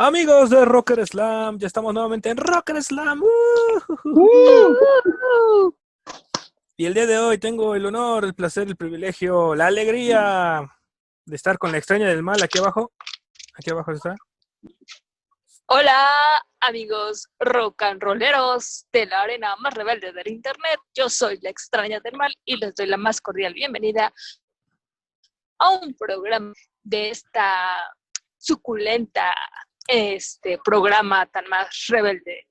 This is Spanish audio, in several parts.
Amigos de Rocker Slam, ya estamos nuevamente en Rocker Slam. Y el día de hoy tengo el honor, el placer, el privilegio, la alegría de estar con la extraña del mal aquí abajo. Aquí abajo está. Hola, amigos rock and rolleros de la arena más rebelde del internet. Yo soy la extraña del mal y les doy la más cordial bienvenida a un programa de esta suculenta programa tan más rebelde.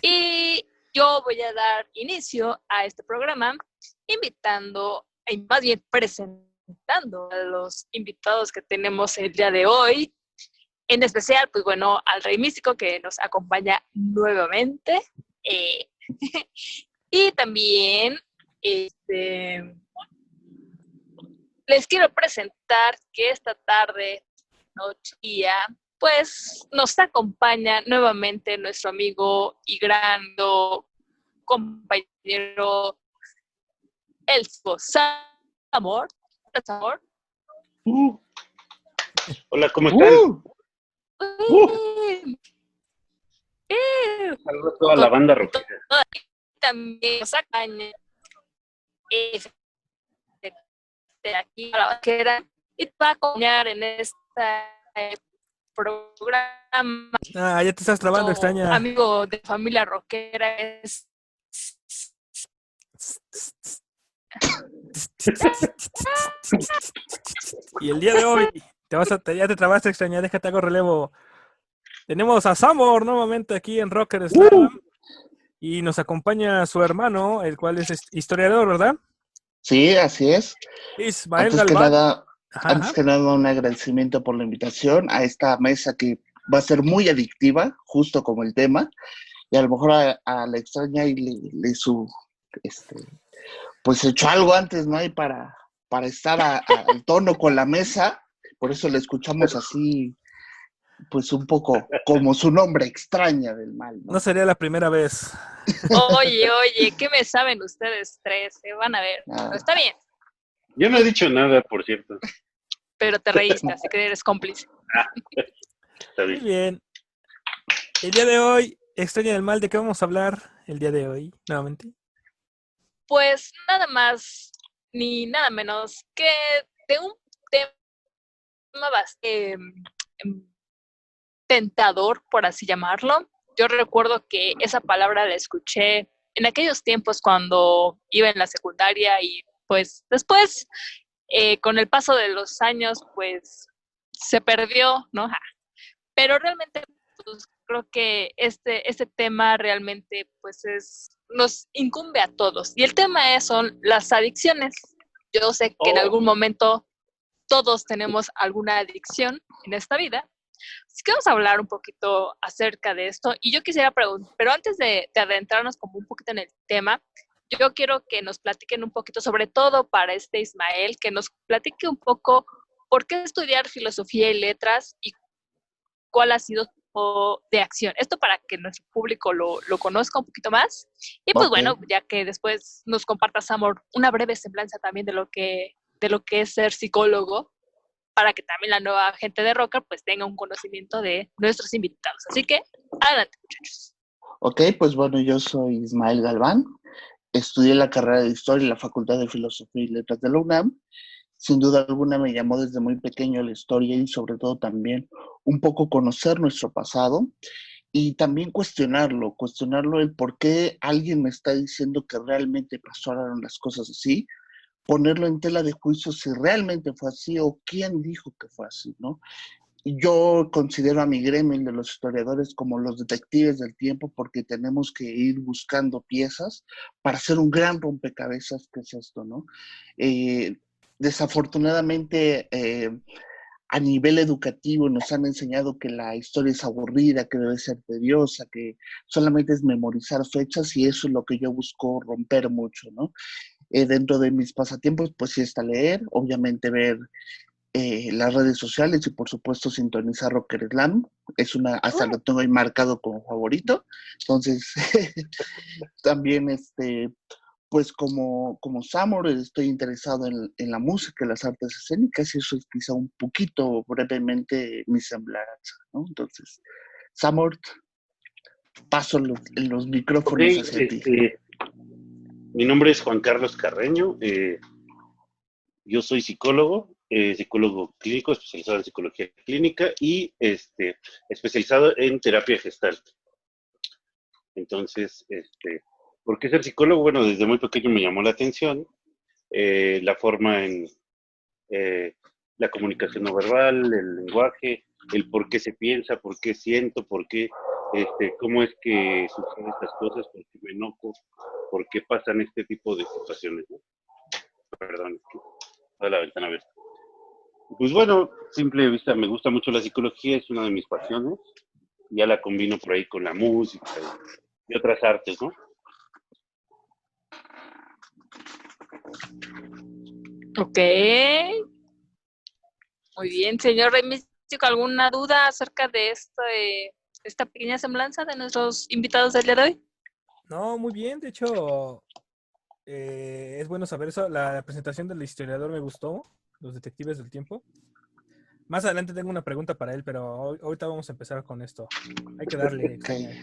Y yo voy a dar inicio a este programa invitando, y más bien presentando a los invitados que tenemos el día de hoy. En especial, pues bueno, al Rey Místico que nos acompaña nuevamente. Y también les quiero presentar que esta tarde, noche, día, pues nos acompaña nuevamente nuestro amigo y gran compañero Elfo Samor. Samor. Hola, ¿cómo están? Saludos a toda la banda rockera. También nos acompaña aquí a la vaquera y te va a acompañar en este programa. Ya te estás trabando, extraña. Amigo de familia rockera es Y el día de hoy ya te trabaste, extraña, déjate hago relevo. Tenemos a Samor nuevamente aquí en Rocker Slam. Y nos acompaña su hermano, el cual es historiador, ¿verdad? Sí, así es. Ismael Galván. Antes que nada, un agradecimiento por la invitación a esta mesa que va a ser muy adictiva, justo como el tema, y a lo mejor a la extraña y pues echó algo antes, ¿no? Y para estar al tono con la mesa, por eso le escuchamos así, pues un poco como su nombre, extraña del mal, ¿no? No sería la primera vez. Oye, ¿qué me saben ustedes tres? Van a ver. Pero está bien. Yo no he dicho nada, por cierto. Pero te reíste, así que eres cómplice. Está bien. Muy bien. El día de hoy, extraña del mal, ¿de qué vamos a hablar el día de hoy, nuevamente? Pues nada más ni nada menos que de un tema bastante tentador, por así llamarlo. Yo recuerdo que esa palabra la escuché en aquellos tiempos cuando iba en la secundaria y pues después, con el paso de los años, pues se perdió, ¿no? Pero realmente pues, creo que este tema realmente pues nos incumbe a todos. Y el tema son las adicciones. Yo sé que en algún momento todos tenemos alguna adicción en esta vida. Así que vamos a hablar un poquito acerca de esto. Y yo quisiera preguntar, pero antes de adentrarnos como un poquito en el tema, yo quiero que nos platiquen un poquito, sobre todo para Ismael, que nos platique un poco por qué estudiar filosofía y letras y cuál ha sido de acción. Esto para que nuestro público lo conozca un poquito más. Y pues bueno, ya que después nos compartas, Amor, una breve semblanza también de lo que es ser psicólogo, para que también la nueva gente de Rocker pues tenga un conocimiento de nuestros invitados. Así que, adelante, muchachos. Ok, pues bueno, yo soy Ismael Galván. Estudié la carrera de Historia en la Facultad de Filosofía y Letras de la UNAM. Sin duda alguna me llamó desde muy pequeño la historia y sobre todo también un poco conocer nuestro pasado y también cuestionarlo el por qué alguien me está diciendo que realmente pasaron las cosas así, ponerlo en tela de juicio si realmente fue así o quién dijo que fue así, ¿no? Yo considero a mi gremio, el de los historiadores, como los detectives del tiempo, porque tenemos que ir buscando piezas para hacer un gran rompecabezas, que es esto, ¿no? Desafortunadamente, a nivel educativo nos han enseñado que la historia es aburrida, que debe ser tediosa, que solamente es memorizar fechas, y eso es lo que yo busco romper mucho, ¿no? Dentro de mis pasatiempos, pues sí está leer, obviamente ver las redes sociales y por supuesto sintonizar Rocker Slam. Hasta lo tengo ahí marcado como favorito. Entonces, también pues como Samur estoy interesado en la música, en las artes escénicas, y eso es quizá un poquito brevemente mi semblanza, ¿no? Entonces, Samort, paso los Ok, micrófonos hacia ti. mi nombre es Juan Carlos Carreño. Yo soy psicólogo, psicólogo clínico, especializado en psicología clínica y especializado en terapia gestalt. Entonces, ¿por qué ser psicólogo? Bueno, desde muy pequeño me llamó la atención la forma en la comunicación no verbal, el lenguaje, el por qué se piensa, por qué siento, por qué, cómo es que suceden estas cosas, por qué me enojo, por qué pasan este tipo de situaciones, ¿no? Perdón, es que toda la ventana abierta. Pues bueno, simple vista, me gusta mucho la psicología, es una de mis pasiones. Ya la combino por ahí con la música y otras artes, ¿no? Ok. Muy bien, señor Rey Místico, ¿alguna duda acerca de esta pequeña semblanza de nuestros invitados del día de hoy? No, muy bien. De hecho, es bueno saber eso. La presentación del historiador me gustó. Los detectives del tiempo. Más adelante tengo una pregunta para él, pero ahorita vamos a empezar con esto. Hay que darle, Ok. extrañar.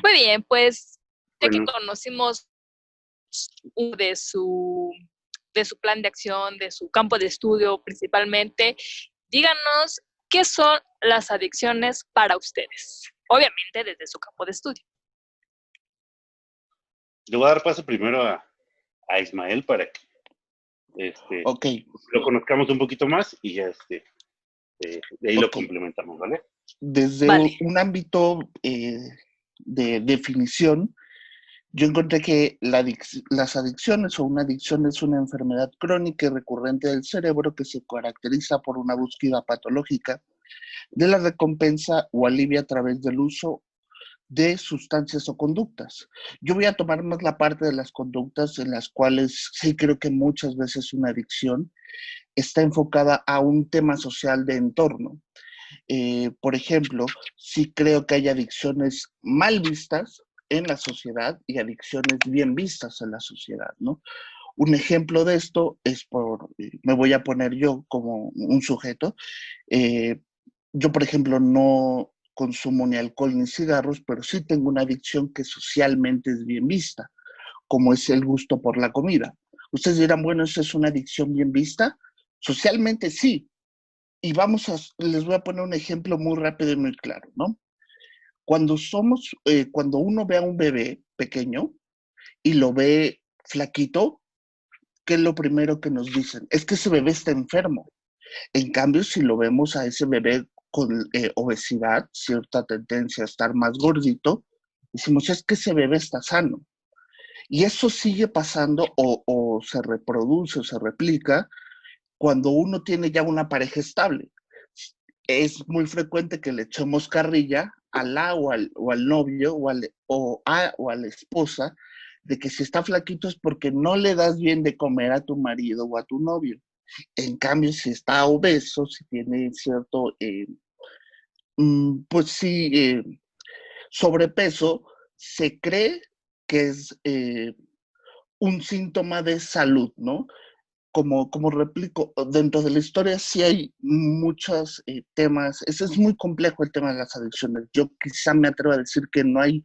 Muy bien, pues ya que Bueno, conocimos de su plan de acción, de su campo de estudio principalmente, díganos qué son las adicciones para ustedes. Obviamente desde su campo de estudio. le voy a dar paso primero a Ismael para que Ok, lo conozcamos un poquito más y ya de ahí lo ok. complementamos, ¿vale? Desde Vale. un ámbito de definición, yo encontré que las adicciones o una adicción es una enfermedad crónica y recurrente del cerebro que se caracteriza por una búsqueda patológica de la recompensa o alivio a través del uso de sustancias o conductas. Yo voy a tomar más la parte de las conductas en las cuales sí creo que muchas veces una adicción está enfocada a un tema social de entorno. Por ejemplo, sí creo que hay adicciones mal vistas en la sociedad y adicciones bien vistas en la sociedad, ¿no? Un ejemplo de esto es me voy a poner yo como un sujeto. eh, yo, por ejemplo, no consumo ni alcohol ni cigarros, pero sí tengo una adicción que socialmente es bien vista, como es el gusto por la comida. Ustedes dirán, bueno, ¿eso es una adicción bien vista? Socialmente sí, y les voy a poner un ejemplo muy rápido y muy claro, ¿no? Cuando uno ve a un bebé pequeño y lo ve flaquito, ¿qué es lo primero que nos dicen? Es que ese bebé está enfermo. En cambio, si lo vemos a ese bebé con obesidad, cierta tendencia a estar más gordito, decimos, es que ese bebé está sano. Y eso sigue pasando o se reproduce o se replica cuando uno tiene ya una pareja estable. Es muy frecuente que le echemos carrilla o al novio o a la esposa de que si está flaquito es porque no le das bien de comer a tu marido o a tu novio. En cambio, si está obeso, si tiene cierto, pues sí, sobrepeso, se cree que es un síntoma de salud, ¿no? Como replico, dentro de la historia sí hay muchos temas, ese es muy complejo el tema de las adicciones. Yo quizá me atrevo a decir que no hay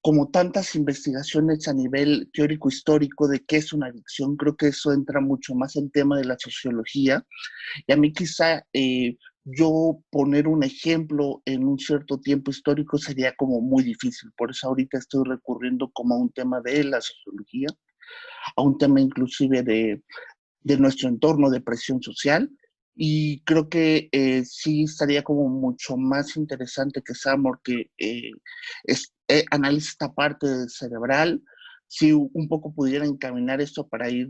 como tantas investigaciones a nivel teórico histórico de qué es una adicción. Creo que eso entra mucho más en tema de la sociología. Y a mí quizá yo poner un ejemplo en un cierto tiempo histórico sería como muy difícil. Por eso ahorita estoy recurriendo como a un tema de la sociología, a un tema inclusive de nuestro entorno de presión social. Y creo que sí estaría como mucho más interesante que Samor que analice esta parte cerebral, si un poco pudiera encaminar esto para ir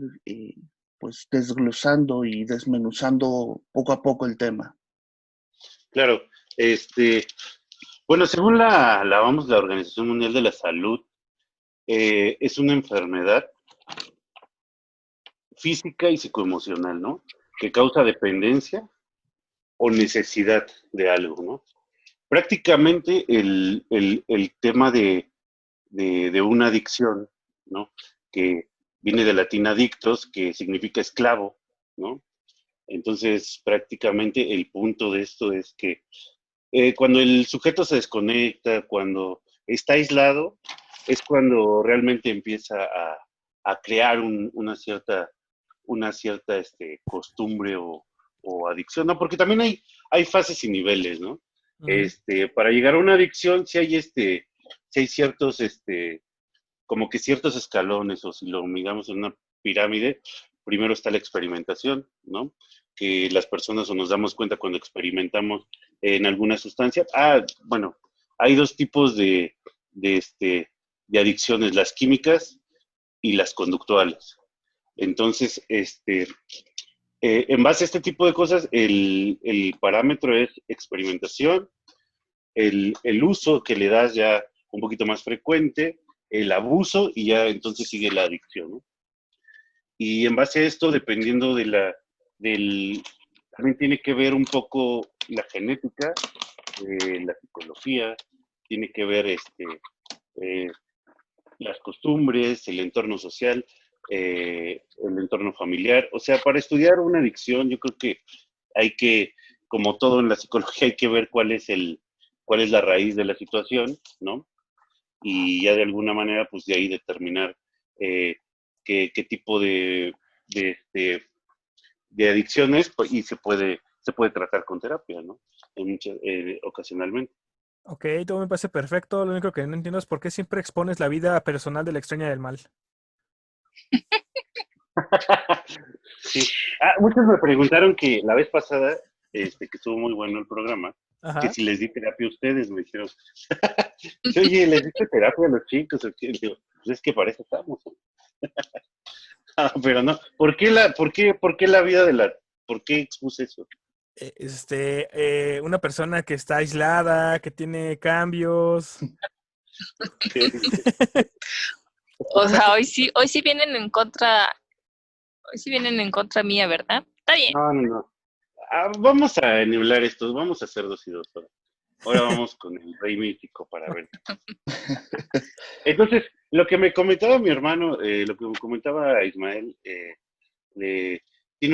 pues desglosando y desmenuzando poco a poco el tema. Claro, bueno, según la Organización Mundial de la Salud, es una enfermedad física y psicoemocional, ¿no? Que causa dependencia o necesidad de algo, ¿no? Prácticamente el tema de una adicción, ¿no? Que viene del latín adictos, que significa esclavo, ¿no? Entonces, prácticamente el punto de esto es que cuando el sujeto se desconecta, cuando está aislado, es cuando realmente empieza a crear una cierta costumbre o adicción, ¿no? Porque también hay fases y niveles, ¿no? Ujú. Para llegar a una adicción, sí hay ciertos, como que ciertos escalones, o si lo miramos en una pirámide, primero está la experimentación, ¿no? Que las personas o nos damos cuenta cuando experimentamos en alguna sustancia. Bueno, hay dos tipos de adicciones, las químicas y las conductuales. Entonces, en base a este tipo de cosas, el parámetro es experimentación, el uso que le das ya un poquito más frecuente, el abuso y ya entonces sigue la adicción, ¿no? Y en base a esto, dependiendo también tiene que ver un poco la genética, la psicología, tiene que ver eh, las costumbres, el entorno social, el entorno familiar. O sea, para estudiar una adicción, yo creo que hay que, como todo en la psicología, hay que ver cuál es la raíz de la situación, ¿no? Y ya de alguna manera, pues de ahí determinar eh, qué tipo de, este, de adicciones, pues, y se puede tratar con terapia, ¿no? Ocasionalmente. Ok, todo me parece perfecto. Lo único que no entiendo es por qué siempre expones la vida personal de la extraña del mal. Sí. Muchos me preguntaron que la vez pasada, que estuvo muy bueno el programa, que Ajá. si les di terapia a ustedes, me dijeron, oye, ¿les diste terapia a los chicos? ¿O qué? Digo, pues es que para eso estamos. Pero no, por qué la vida por qué expuse eso? Una persona que está aislada, que tiene cambios. O sea, hoy sí vienen en contra, hoy sí vienen en contra mía, ¿verdad? Está bien. No, no, no. Vamos a eniblar estos, vamos a hacer 2 y 2 ahora. Ahora vamos con el rey mítico para ver. Entonces, lo que me comentaba mi hermano, lo que me comentaba Ismael, tiene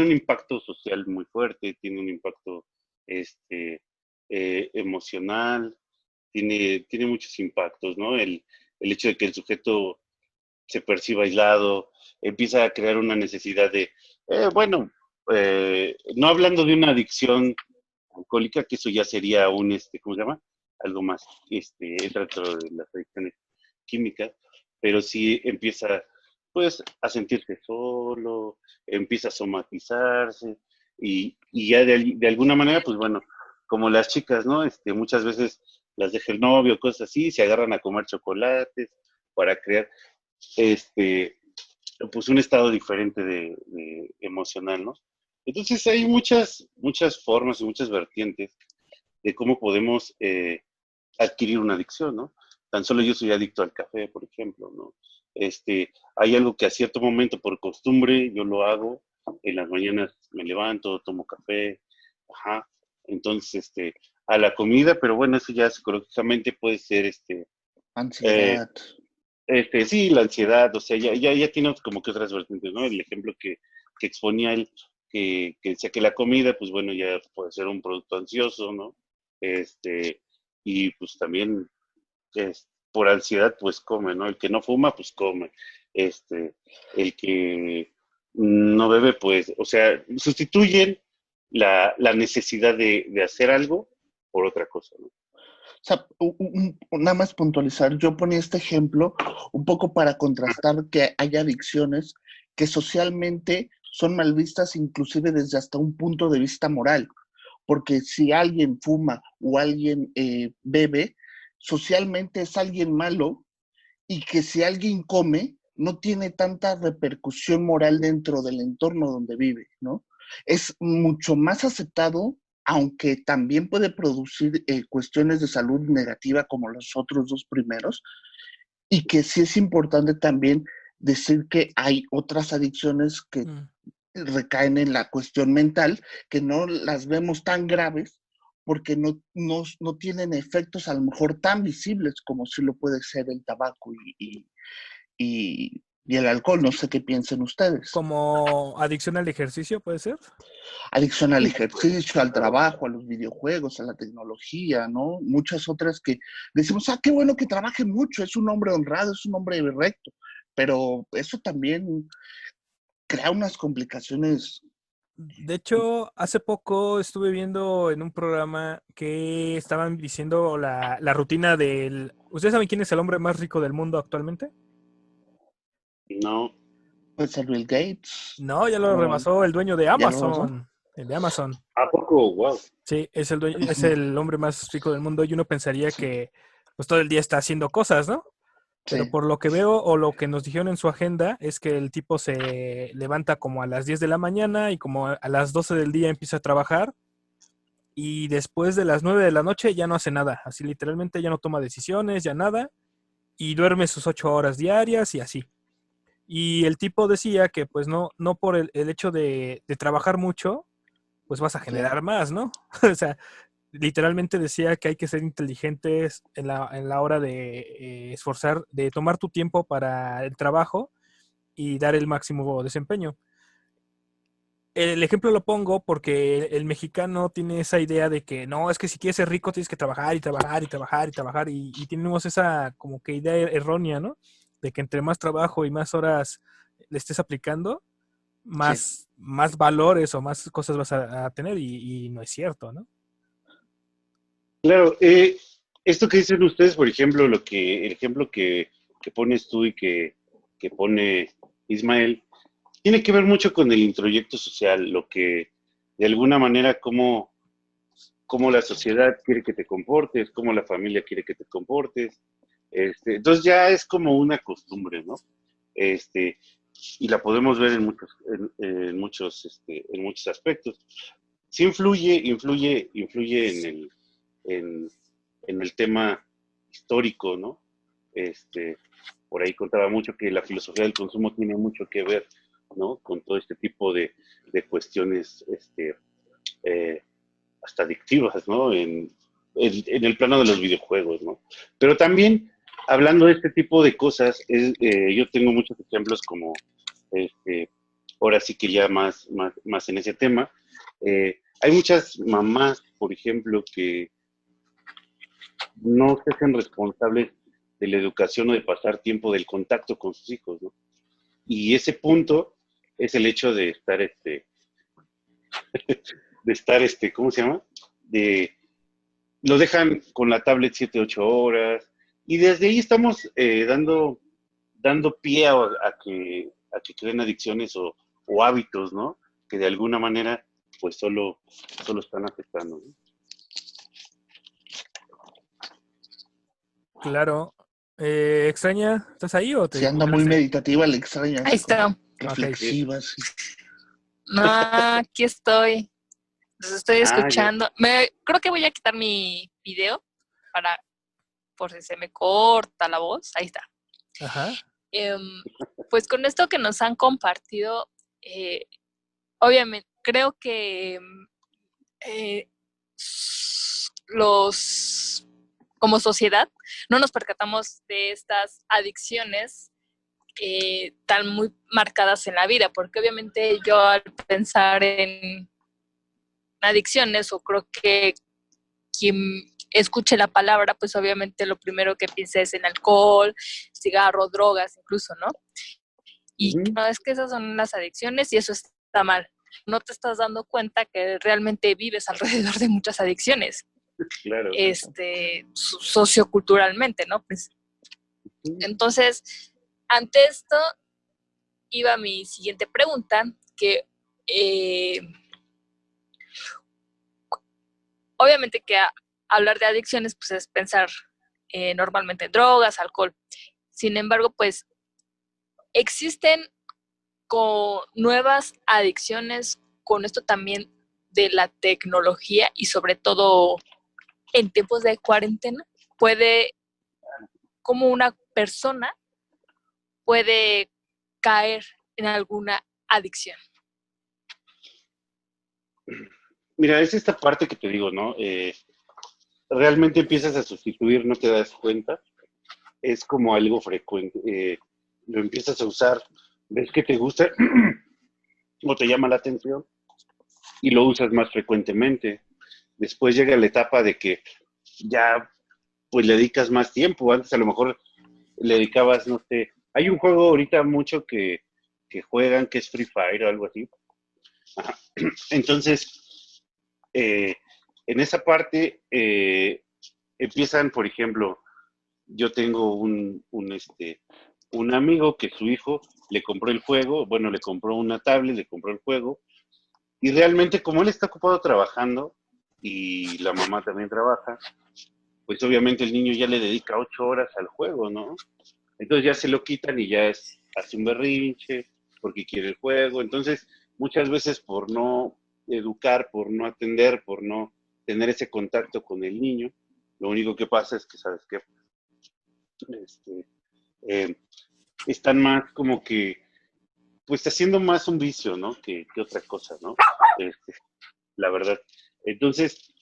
un impacto social muy fuerte, tiene un impacto este, emocional, tiene muchos impactos, ¿no? El hecho de que el sujeto se perciba aislado, empieza a crear una necesidad bueno, no hablando de una adicción alcohólica, que eso ya sería ¿cómo se llama? Algo más, entra dentro de las adicciones químicas, pero sí empieza, pues, a sentirse solo, empieza a somatizarse, y ya de alguna manera, pues bueno, como las chicas, ¿no? Muchas veces las deja el novio, cosas así, se agarran a comer chocolates para crear, este, pues un estado diferente de emocional, ¿no? Entonces hay muchas formas y muchas vertientes de cómo podemos adquirir una adicción, ¿no? Tan solo yo soy adicto al café, por ejemplo, ¿no? Hay algo que a cierto momento, por costumbre, yo lo hago. En las mañanas me levanto, tomo café, ajá. Entonces, a la comida, pero bueno, eso ya psicológicamente puede ser, eh, Ansiedad. sí, la ansiedad, o sea, ya tiene como que otras vertientes, ¿no? El ejemplo que exponía él, que decía que la comida, pues bueno, ya puede ser un producto ansioso, ¿no? Este, y pues también por ansiedad, pues come, ¿no? El que no fuma, pues come. El que no bebe, pues, o sea, sustituyen la necesidad de hacer algo por otra cosa, ¿no? O sea, nada más puntualizar, yo ponía este ejemplo un poco para contrastar que hay adicciones que socialmente son mal vistas inclusive desde hasta un punto de vista moral, porque si alguien fuma o alguien bebe, socialmente es alguien malo y que si alguien come, no tiene tanta repercusión moral dentro del entorno donde vive, ¿no? Es mucho más aceptado, aunque también puede producir cuestiones de salud negativa como los otros dos primeros, y que sí es importante también decir que hay otras adicciones que Mm. recaen en la cuestión mental, que no las vemos tan graves porque no tienen efectos a lo mejor tan visibles como sí lo puede ser el tabaco y el alcohol. No sé qué piensen ustedes. Como adicción al ejercicio, ¿puede ser? adicción al ejercicio, al trabajo, a los videojuegos, a la tecnología, ¿no? Muchas otras que decimos, qué bueno que trabaje mucho, es un hombre honrado, es un hombre recto, pero eso también crea unas complicaciones. De hecho, hace poco estuve viendo en un programa que estaban diciendo la rutina del... ¿Ustedes saben quién es el hombre más rico del mundo actualmente? No. Pues el Bill Gates, No, ya lo no, rebasó el dueño de ¿ya lo pasó? Amazon. El de Amazon. ¿A poco? Wow. Sí, es es el hombre más rico del mundo y uno pensaría que pues todo el día está haciendo cosas, ¿no? Pero Sí, por lo que veo o lo que nos dijeron en su agenda es que el tipo se levanta como a las 10 de la mañana y como a las 12 del día empieza a trabajar y después de las 9 de la noche ya no hace nada. Así literalmente ya no toma decisiones, ya nada y duerme sus 8 horas diarias y así. Y el tipo decía que pues no por el hecho de trabajar mucho, pues vas a generar claro. más, ¿no? O sea, literalmente decía que hay que ser inteligentes en la hora de esforzar, de tomar tu tiempo para el trabajo y dar el máximo desempeño. El ejemplo lo pongo porque el mexicano tiene esa idea de que no, es que si quieres ser rico tienes que trabajar y trabajar y trabajar y trabajar y tenemos esa como que idea errónea, ¿no? De que entre más trabajo y más horas le estés aplicando, Sí. más valores o más cosas vas a tener y no es cierto, ¿no? Claro, esto que dicen ustedes, por ejemplo, el ejemplo que pones tú y que pone Ismael, tiene que ver mucho con el introyecto social, lo que de alguna manera cómo la sociedad quiere que te comportes, cómo la familia quiere que te comportes. Entonces ya es como una costumbre, ¿no? Este, y la podemos ver en muchos aspectos. Sí influye en, en el tema histórico, ¿no? Este, por ahí contaba mucho que la filosofía del consumo tiene mucho que ver, ¿no? Con todo este tipo de cuestiones, eh, hasta adictivas, ¿no? En el plano de los videojuegos, ¿no? Pero también, hablando de este tipo de cosas, yo tengo muchos ejemplos como, este, ahora sí que ya más en ese tema. Hay muchas mamás, por ejemplo, que no se hacen responsables de la educación o de pasar tiempo del contacto con sus hijos, ¿no? Y ese punto es el hecho ¿cómo se llama? Lo dejan con la tablet 7 8 horas, y desde ahí estamos dando pie a que creen adicciones o hábitos, ¿no? Que de alguna manera, pues solo están afectando, ¿no? Claro. ¿Extraña? ¿Estás ahí o Sí, te anda muy congelaste? meditativa, la extraña, Ahí así como está. Ok. reflexiva, así. No, aquí estoy. Los estoy Ya. escuchando. Creo que voy a quitar mi video para, por si se me corta la voz. Ahí está. Ajá. Pues con esto que nos han compartido, obviamente, creo que como sociedad, no nos percatamos de estas adicciones tan muy marcadas en la vida, porque obviamente yo al pensar en adicciones, o creo que quien escuche la palabra, pues obviamente lo primero que piensa es en alcohol, cigarro, drogas, incluso, ¿no? Y Uh-huh. no, es que esas son las adicciones y eso está mal. No te estás dando cuenta que realmente vives alrededor de muchas adicciones, Claro. socioculturalmente, ¿no? Pues, entonces, ante esto iba mi siguiente pregunta, que obviamente que hablar de adicciones pues es pensar normalmente en drogas, alcohol. Sin embargo, pues existen con nuevas adicciones con esto también de la tecnología y sobre todo en tiempos de cuarentena. Como una persona puede caer en alguna adicción. Mira, es esta parte que te digo, ¿no? Realmente empiezas a sustituir, no te das cuenta. Es como algo frecuente. Lo empiezas a usar, ves que te gusta o te llama la atención, y lo usas más frecuentemente. Después llega la etapa de que ya pues le dedicas más tiempo. Antes a lo mejor le dedicabas, no sé, hay un juego ahorita mucho que juegan que es Free Fire o algo así. Ajá. Entonces, en esa parte empiezan, por ejemplo, yo tengo un amigo que su hijo le compró el juego, bueno, le compró una tablet, le compró el juego, y realmente como él está ocupado trabajando y la mamá también trabaja, pues obviamente el niño ya le dedica 8 horas al juego, ¿no? Entonces ya se lo quitan y ya hace un berrinche porque quiere el juego. Entonces, muchas veces por no educar, por no atender, por no tener ese contacto con el niño, lo único que pasa es que, ¿sabes qué? Eh, están más como que, pues haciendo más un vicio, ¿no? Que otra cosa, ¿no? La verdad. Entonces,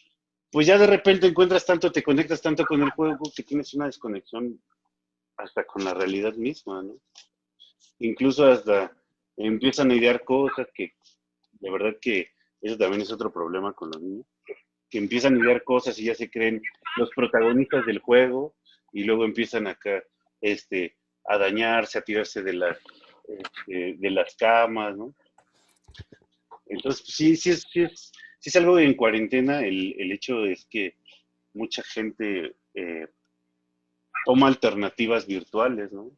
pues ya de repente encuentras tanto, te conectas tanto con el juego que tienes una desconexión hasta con la realidad misma, ¿no? Incluso hasta empiezan a idear cosas que, de verdad que eso también es otro problema con los niños, que empiezan a idear cosas y ya se creen los protagonistas del juego y luego empiezan acá, a dañarse, a tirarse de las camas, ¿no? Entonces, pues, sí es algo en cuarentena, el hecho es que mucha gente toma alternativas virtuales, ¿no?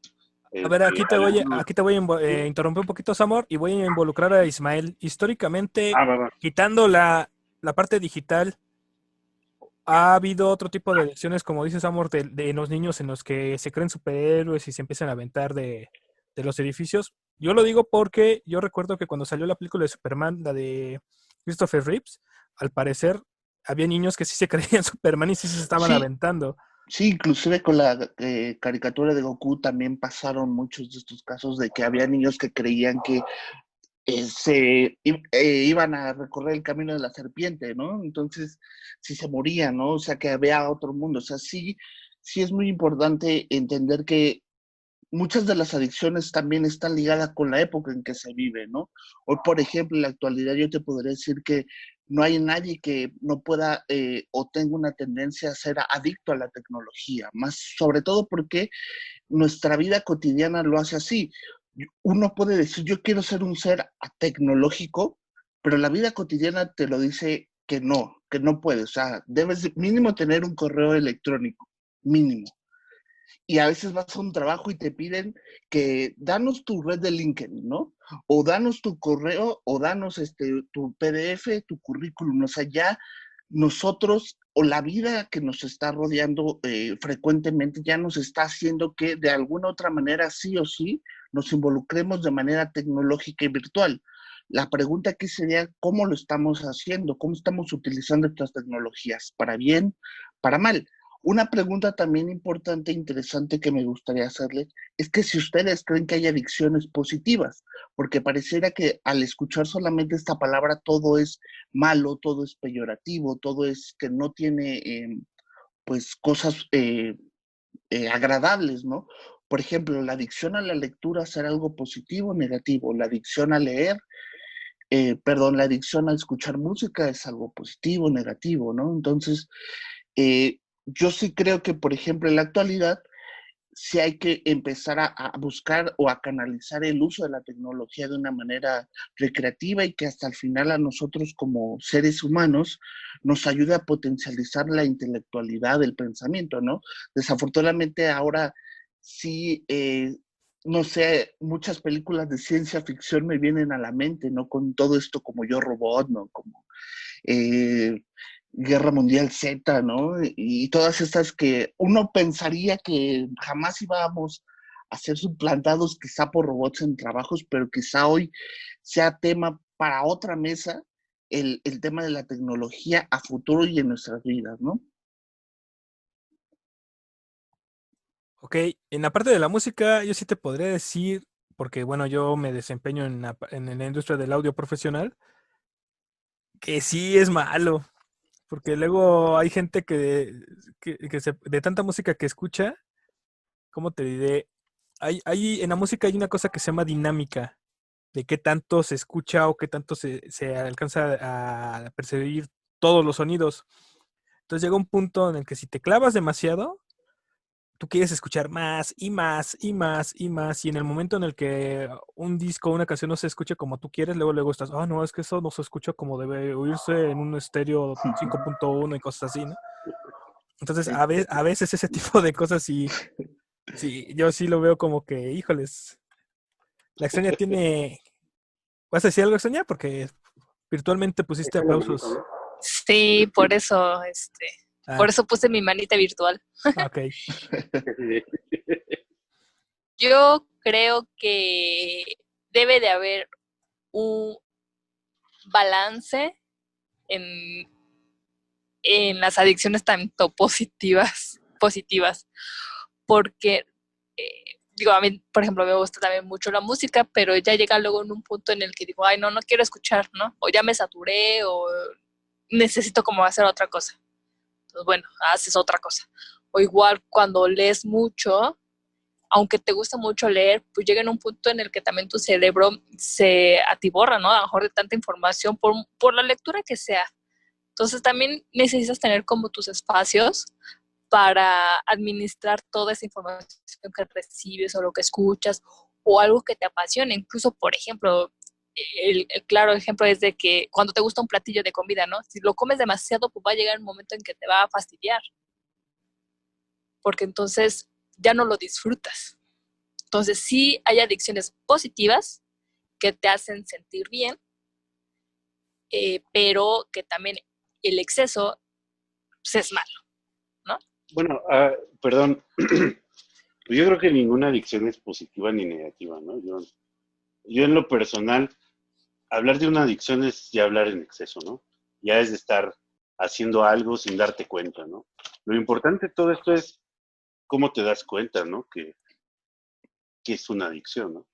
A ver, Algunos... aquí te voy a interrumpir un poquito, Samor, y voy a involucrar a Ismael. Históricamente, Va. quitando la parte digital, ha habido otro tipo de lecciones, como dices, Samor, de los niños en los que se creen superhéroes y se empiezan a aventar de los edificios. Yo lo digo porque yo recuerdo que cuando salió la película de Superman, la de Christopher Reeves, al parecer había niños que sí se creían Superman y sí se estaban Sí, aventando. sí, inclusive con la caricatura de Goku también pasaron muchos de estos casos de que había niños que creían que iban a recorrer el camino de la serpiente, ¿no? Entonces, si se morían, ¿no? O sea, que había otro mundo. O sea, sí, sí es muy importante entender que muchas de las adicciones también están ligadas con la época en que se vive, ¿no? Hoy, por ejemplo, en la actualidad yo te podría decir que no hay nadie que no pueda o tenga una tendencia a ser adicto a la tecnología, más sobre todo porque nuestra vida cotidiana lo hace así. Uno puede decir, yo quiero ser un ser tecnológico, pero la vida cotidiana te lo dice que no puedes. O sea, debes mínimo tener un correo electrónico, mínimo. Y a veces vas a un trabajo y te piden que danos tu red de LinkedIn, ¿no? O danos tu correo, o danos tu PDF, tu currículum. O sea, ya nosotros, o la vida que nos está rodeando frecuentemente, ya nos está haciendo que de alguna otra manera, sí o sí, nos involucremos de manera tecnológica y virtual. La pregunta aquí sería, ¿cómo lo estamos haciendo? ¿Cómo estamos utilizando estas tecnologías? ¿Para bien? ¿Para mal? Una pregunta también importante e interesante que me gustaría hacerles es que si ustedes creen que hay adicciones positivas, porque pareciera que al escuchar solamente esta palabra todo es malo, todo es peyorativo, todo es que no tiene pues cosas agradables, ¿no? Por ejemplo, la adicción a la lectura será algo positivo o negativo, la adicción a leer, la adicción a escuchar música es algo positivo o negativo, ¿no? Entonces, eh, yo sí creo que, por ejemplo, en la actualidad, sí hay que empezar a buscar o a canalizar el uso de la tecnología de una manera recreativa y que hasta el final a nosotros como seres humanos nos ayude a potencializar la intelectualidad, el pensamiento, ¿no? Desafortunadamente ahora sí, no sé, muchas películas de ciencia ficción me vienen a la mente, ¿no? Con todo esto como Yo Robot, ¿no? Como eh, Guerra Mundial Z, ¿no? Y todas estas que uno pensaría que jamás íbamos a ser suplantados quizá por robots en trabajos, pero quizá hoy sea tema para otra mesa el tema de la tecnología a futuro y en nuestras vidas, ¿no? Ok, en la parte de la música yo sí te podría decir, porque bueno, yo me desempeño en la industria del audio profesional, que sí es malo, porque luego hay gente de tanta música que escucha, ¿cómo te diré? En la música hay una cosa que se llama dinámica. de qué tanto se escucha o qué tanto se alcanza a percibir todos los sonidos. Entonces llega un punto en el que si te clavas demasiado, tú quieres escuchar más y más y más y más, y en el momento en el que un disco o una canción no se escuche como tú quieres, luego estás, no, es que eso no se escucha como debe oírse en un estéreo 5.1 y cosas así, ¿no? Entonces, a veces ese tipo de cosas sí, yo sí lo veo como que, híjoles, la Extraña tiene... ¿Vas a decir algo, Extraña? Porque virtualmente pusiste aplausos. Sí, por eso, por Ah, eso puse mi manita virtual. ok. Yo creo que debe de haber un balance en las adicciones tanto positivas, porque digo, a mí, por ejemplo, me gusta también mucho la música, pero ya llega luego en un punto en el que digo, ay, no quiero escuchar, ¿no? O ya me saturé, o necesito como hacer otra cosa. Entonces, bueno, haces otra cosa. O igual cuando lees mucho, aunque te gusta mucho leer, pues llega en un punto en el que también tu cerebro se atiborra, ¿no? A lo mejor de tanta información por la lectura que sea. Entonces también necesitas tener como tus espacios para administrar toda esa información que recibes o lo que escuchas o algo que te apasione. Incluso, por ejemplo, el claro ejemplo es de que cuando te gusta un platillo de comida, ¿no? Si lo comes demasiado, pues va a llegar un momento en que te va a fastidiar, porque entonces ya no lo disfrutas. Entonces sí hay adicciones positivas que te hacen sentir bien, pero que también el exceso pues, es malo, ¿no? Bueno, perdón. Yo creo que ninguna adicción es positiva ni negativa, ¿no? Yo en lo personal, hablar de una adicción es ya hablar en exceso, ¿no? Ya es de estar haciendo algo sin darte cuenta, ¿no? Lo importante de todo esto es cómo te das cuenta, ¿no? Que es una adicción, ¿no?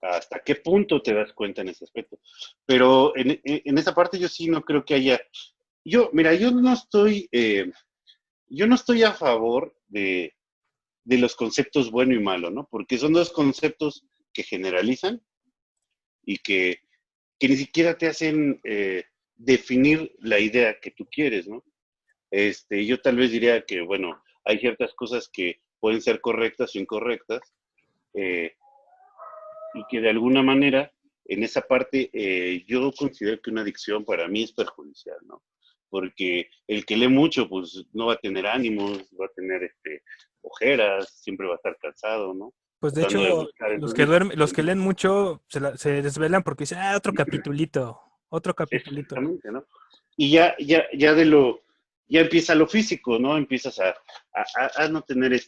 Hasta qué punto te das cuenta en ese aspecto. Pero en esa parte yo sí no creo que haya... Mira, yo no estoy a favor de los conceptos bueno y malo, ¿no? Porque son dos conceptos que generalizan y que ni siquiera te hacen definir la idea que tú quieres, ¿no? Yo tal vez diría que, bueno, hay ciertas cosas que pueden ser correctas o incorrectas, eh, y que de alguna manera, en esa parte, yo considero que una adicción para mí es perjudicial, ¿no? Porque el que lee mucho, pues no va a tener ánimos, va a tener ojeras, siempre va a estar cansado, ¿no? Pues de Tratando de hecho, buscar. los que leen mucho se desvelan porque dicen, otro capitulito, otro capitulito. Exactamente, ¿no? Y ya empieza lo físico, ¿no? Empiezas a no tener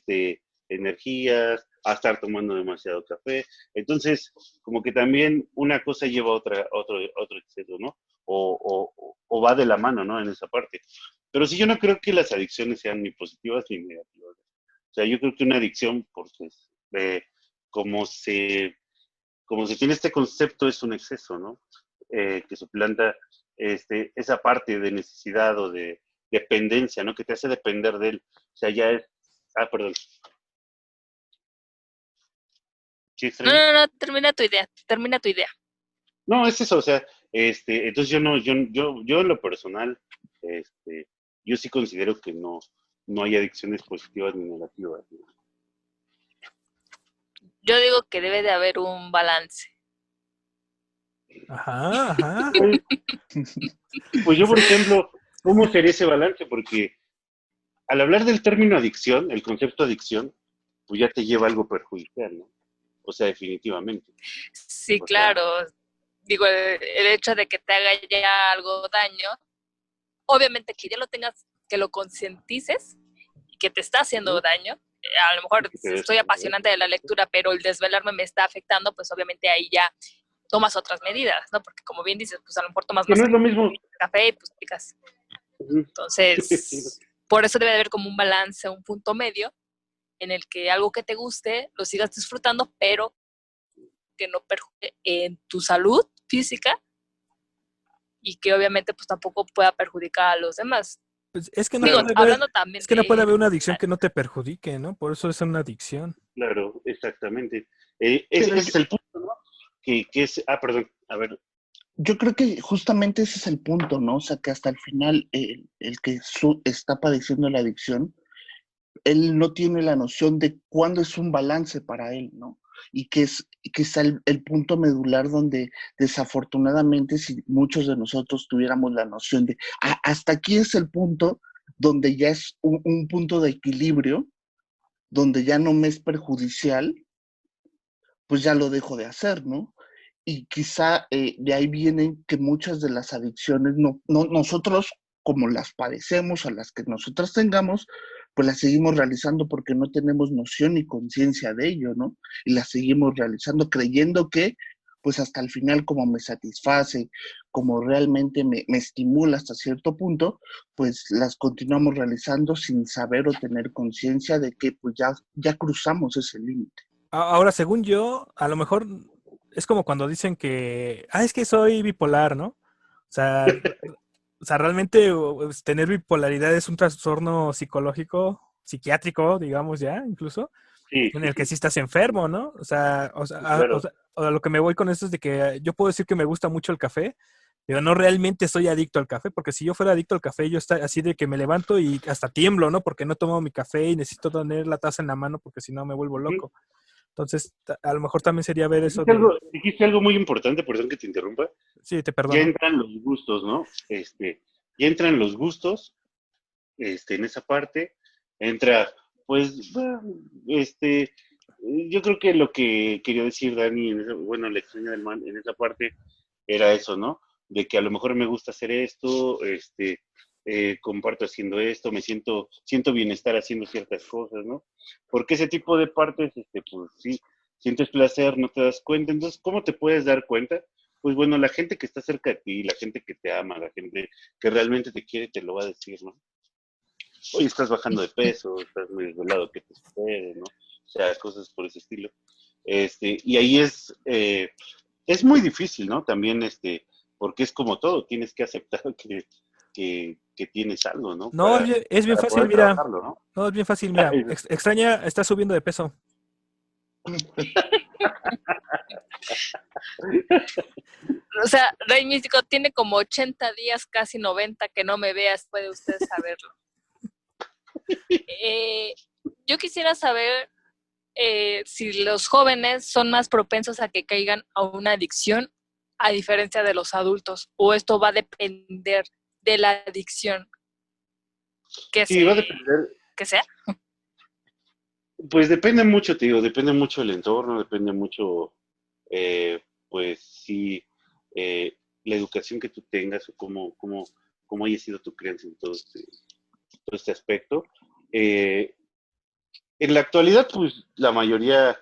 energías, a estar tomando demasiado café. Entonces, como que también una cosa lleva a otro exceso, ¿no? O va de la mano, ¿no? En esa parte. Pero sí, yo no creo que las adicciones sean ni positivas ni negativas. O sea, yo creo que una adicción, pues, como se, como se tiene este concepto, es un exceso, ¿no? Que suplanta esa parte de necesidad o de dependencia, ¿no? Que te hace depender de él. O sea, ya es... perdón. ¿Sí, No, extraño? termina tu idea. No, es eso, o sea, entonces yo en lo personal, yo sí considero que no hay adicciones positivas ni negativas, ¿no? Yo digo que debe de haber un balance. Ajá. Pues yo, por ejemplo, ¿cómo sería ese balance? Porque al hablar del término adicción, el concepto adicción, pues ya te lleva a algo perjudicial, ¿no? O sea, definitivamente. Sí, O sea, claro. Digo, el hecho de que te haga ya algo daño, obviamente que ya lo tengas, que lo concientices y que te está haciendo daño. A lo mejor soy apasionante de la lectura, pero el desvelarme me está afectando, pues obviamente ahí ya tomas otras medidas, ¿no? Porque como bien dices, pues a lo mejor tomas que más no es lo mismo. café y pues picas. Entonces, por eso debe haber como un balance, un punto medio en el que algo que te guste lo sigas disfrutando, pero que no perjudique en tu salud física y que obviamente pues tampoco pueda perjudicar a los demás. Pues es que Digo, hablando también no puede haber una de... adicción que no te perjudique, ¿no? Por eso es una adicción. Claro, exactamente. Ese es el punto, ¿no? que es, perdón, a ver. Yo creo que justamente ese es el punto, ¿no? O sea, que hasta el final el que está padeciendo la adicción, él no tiene la noción de cuándo es un balance para él, ¿no? Y que es el punto medular donde desafortunadamente si muchos de nosotros tuviéramos la noción de, hasta aquí es el punto donde ya es un punto de equilibrio, donde ya no me es perjudicial, pues ya lo dejo de hacer, ¿no? Y quizá de ahí vienen que muchas de las adicciones, nosotros como las padecemos, a las que nosotras tengamos, pues las seguimos realizando porque no tenemos noción ni conciencia de ello, ¿no? Y las seguimos realizando creyendo que, pues hasta el final, como me satisface, como realmente me estimula hasta cierto punto, pues las continuamos realizando sin saber o tener conciencia de que pues ya cruzamos ese límite. Ahora, según yo, a lo mejor es como cuando dicen que, es que soy bipolar, ¿no? O sea, realmente tener bipolaridad es un trastorno psicológico, psiquiátrico, digamos ya, incluso, Sí, en sí, el que sí, sí estás enfermo, ¿no? claro. A lo que me voy con esto es de que yo puedo decir que me gusta mucho el café, pero no realmente soy adicto al café, porque si yo fuera adicto al café, yo estaría así de que me levanto y hasta tiemblo, ¿no? Porque no tomo mi café y necesito tener la taza en la mano porque si no me vuelvo Ujú. loco. Entonces, a lo mejor también sería ver eso Dijiste de... dijiste algo muy importante, perdón que te interrumpa. Sí, te Ya perdono. entran los gustos, ¿no? Ya entran los gustos, en esa parte. Entra, pues, bueno, yo creo que lo que quería decir Dani, bueno, la extraña del man, en esa parte, era eso, ¿no? De que a lo mejor me gusta hacer esto, comparto haciendo esto, siento bienestar haciendo ciertas cosas, ¿no? Porque ese tipo de partes, pues sí, sientes placer, no te das cuenta. Entonces, ¿cómo te puedes dar cuenta? Pues bueno, la gente que está cerca de ti, la gente que te ama, la gente que realmente te quiere, te lo va a decir, ¿no? Oye, estás bajando de peso, estás muy desvelado, ¿qué te sucede, no? O sea, cosas por ese estilo. Y ahí es muy difícil, ¿no? También, porque es como todo, tienes que aceptar que tienes algo, ¿no? No, es bien Para fácil, poder mira. trabajarlo, ¿no? No, es bien fácil, mira. Extraña, está subiendo de peso. O sea, Rey Místico tiene como 80 días, casi 90, que no me veas, puede usted saberlo. Yo quisiera saber si los jóvenes son más propensos a que caigan a una adicción a diferencia de los adultos, o esto va a depender de la adicción Sí, va a depender, que sea. pues depende mucho, te digo, depende mucho del entorno, depende mucho, pues sí, la educación que tú tengas o cómo haya sido tu crianza en todo este aspecto. Eh, en la actualidad, pues la mayoría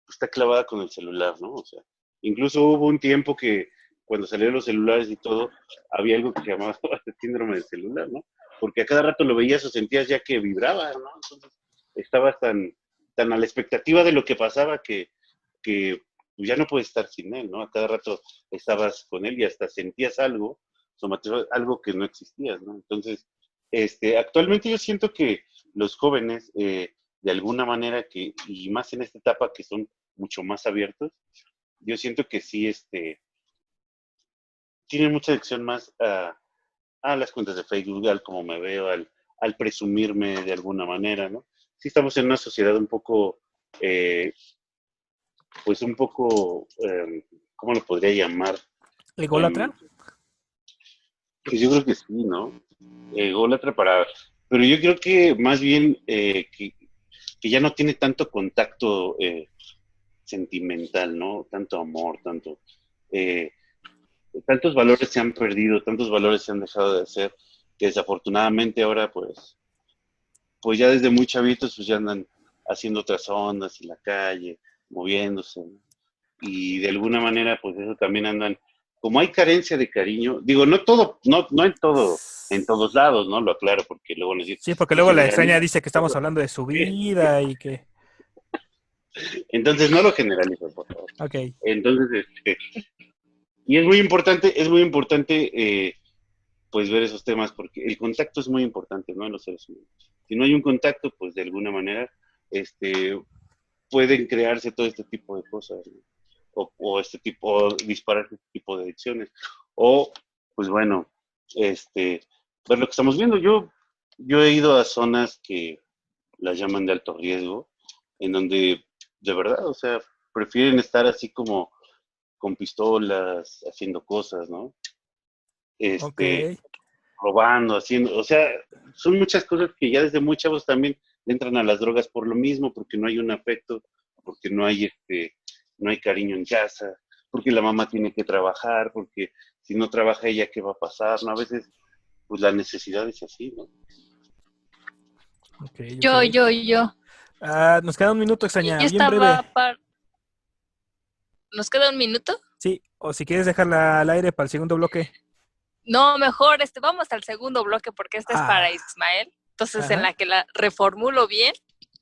está clavada con el celular, ¿no? O sea, incluso hubo un tiempo que cuando salieron los celulares y todo, había algo que se llamaba el síndrome del celular, ¿no? Porque a cada rato lo veías o sentías ya que vibraba, ¿no? Entonces, estabas tan a la expectativa de lo que pasaba que pues, ya no puedes estar sin él, ¿no? A cada rato estabas con él y hasta sentías algo, somatizabas algo que no existía, ¿no? Entonces, actualmente yo siento que los jóvenes, de alguna manera y más en esta etapa que son mucho más abiertos, yo siento que sí, tienen mucha adicción más a las cuentas de Facebook, al cómo me veo, al presumirme de alguna manera, ¿no? Sí estamos en una sociedad un poco, pues un poco, ¿cómo lo podría llamar? ¿Ególatra? Pues yo creo que sí, ¿no? Ególatra pero yo creo que más bien que ya no tiene tanto contacto sentimental, ¿no? Tanto amor, eh, tantos valores se han perdido, tantos valores se han dejado de hacer, que desafortunadamente ahora, pues ya desde muy chavitos, pues ya andan haciendo otras ondas en la calle, moviéndose, ¿no? Y de alguna manera, pues eso también andan, como hay carencia de cariño, digo, no todo, no en todos lados, ¿no? Lo aclaro, porque luego les digo, Sí, porque se luego la extraña generaliza. dice que estamos hablando de su vida y que... Entonces no lo generalizo, por favor. Ok. Entonces, y es muy importante, pues ver esos temas, porque el contacto es muy importante, ¿no? En los seres humanos. Si no hay un contacto, pues de alguna manera, pueden crearse todo este tipo de cosas, ¿no? o este tipo, disparar este tipo de adicciones. O, pues bueno, ver lo que estamos viendo. Yo he ido a zonas que las llaman de alto riesgo, en donde, de verdad, o sea, prefieren estar así como con pistolas, haciendo cosas, ¿no? Ok. Robando, haciendo, o sea, son muchas cosas que ya desde muy chavos también entran a las drogas por lo mismo, porque no hay un afecto, porque no hay cariño en casa, porque la mamá tiene que trabajar, porque si no trabaja ella, ¿qué va a pasar? ¿No? A veces, pues la necesidad es así, ¿no? Ok. Yo. Nos queda un minuto, Y extraña, bien estaba breve. ¿Nos queda un minuto? Sí, o si quieres dejarla al aire para el segundo bloque. No, mejor, vamos al segundo bloque porque este es para Ah, Ismael. Entonces, en ajá. la que la reformulo bien,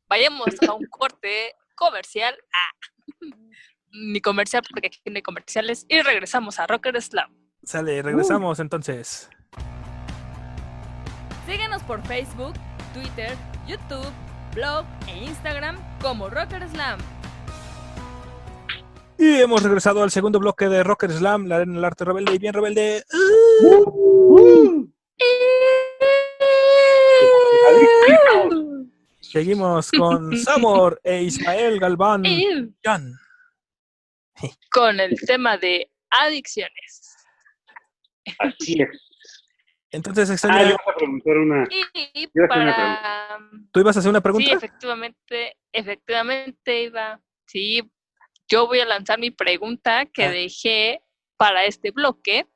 vayamos a un corte comercial. Ni comercial porque aquí no hay comerciales. Y regresamos a Rocker Slam. Sale, regresamos entonces. Síguenos por Facebook, Twitter, YouTube, blog e Instagram como Rocker Slam. Y hemos regresado al segundo bloque de Rocker Slam, la arena del arte rebelde y bien rebelde. Seguimos con Samor e Ismael Galván Jan. Con el tema de adicciones. Así es. Entonces, Le extraña, vas a preguntar una. Y Yo voy a hacer una para... ¿tú ibas a hacer una pregunta? Sí, efectivamente iba. Sí, yo voy a lanzar mi pregunta que dejé para este bloque.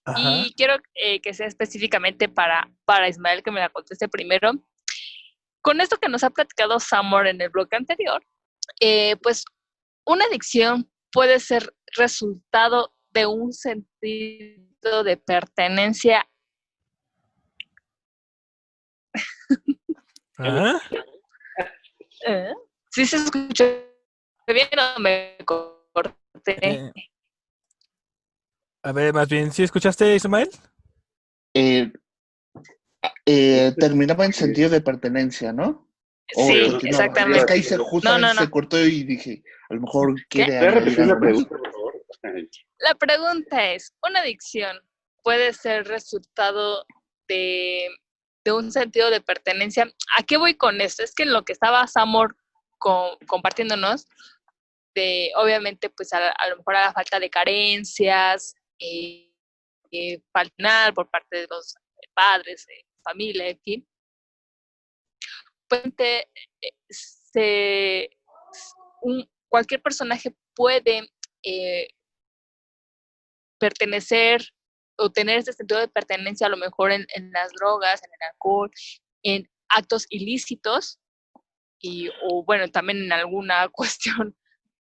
Ajá. Y quiero que sea específicamente para Ismael, que me la conteste primero. Con esto que nos ha platicado Samor en el bloque anterior, pues una adicción puede ser resultado de un sentido de pertenencia. ¿Ah? ¿Sí se escuchó bien o me corté? A ver, más bien, ¿sí escuchaste, Ismael? Terminaba en sentido de pertenencia, ¿no? Sí, exactamente. Es que ahí justamente No. se cortó y dije, a lo mejor quiere ¿Puedes añadir repetir la algo más. pregunta, por favor? La pregunta es, ¿una adicción puede ser resultado de un sentido de pertenencia? ¿A qué voy con esto? Es que en lo que estaba Samor compartiéndonos, obviamente, pues a lo mejor a la falta de carencias, final por parte de los padres, familia, en fin, pues cualquier personaje puede pertenecer o tener este sentido de pertenencia a lo mejor en las drogas, en el alcohol, en actos ilícitos o bueno, también en alguna cuestión,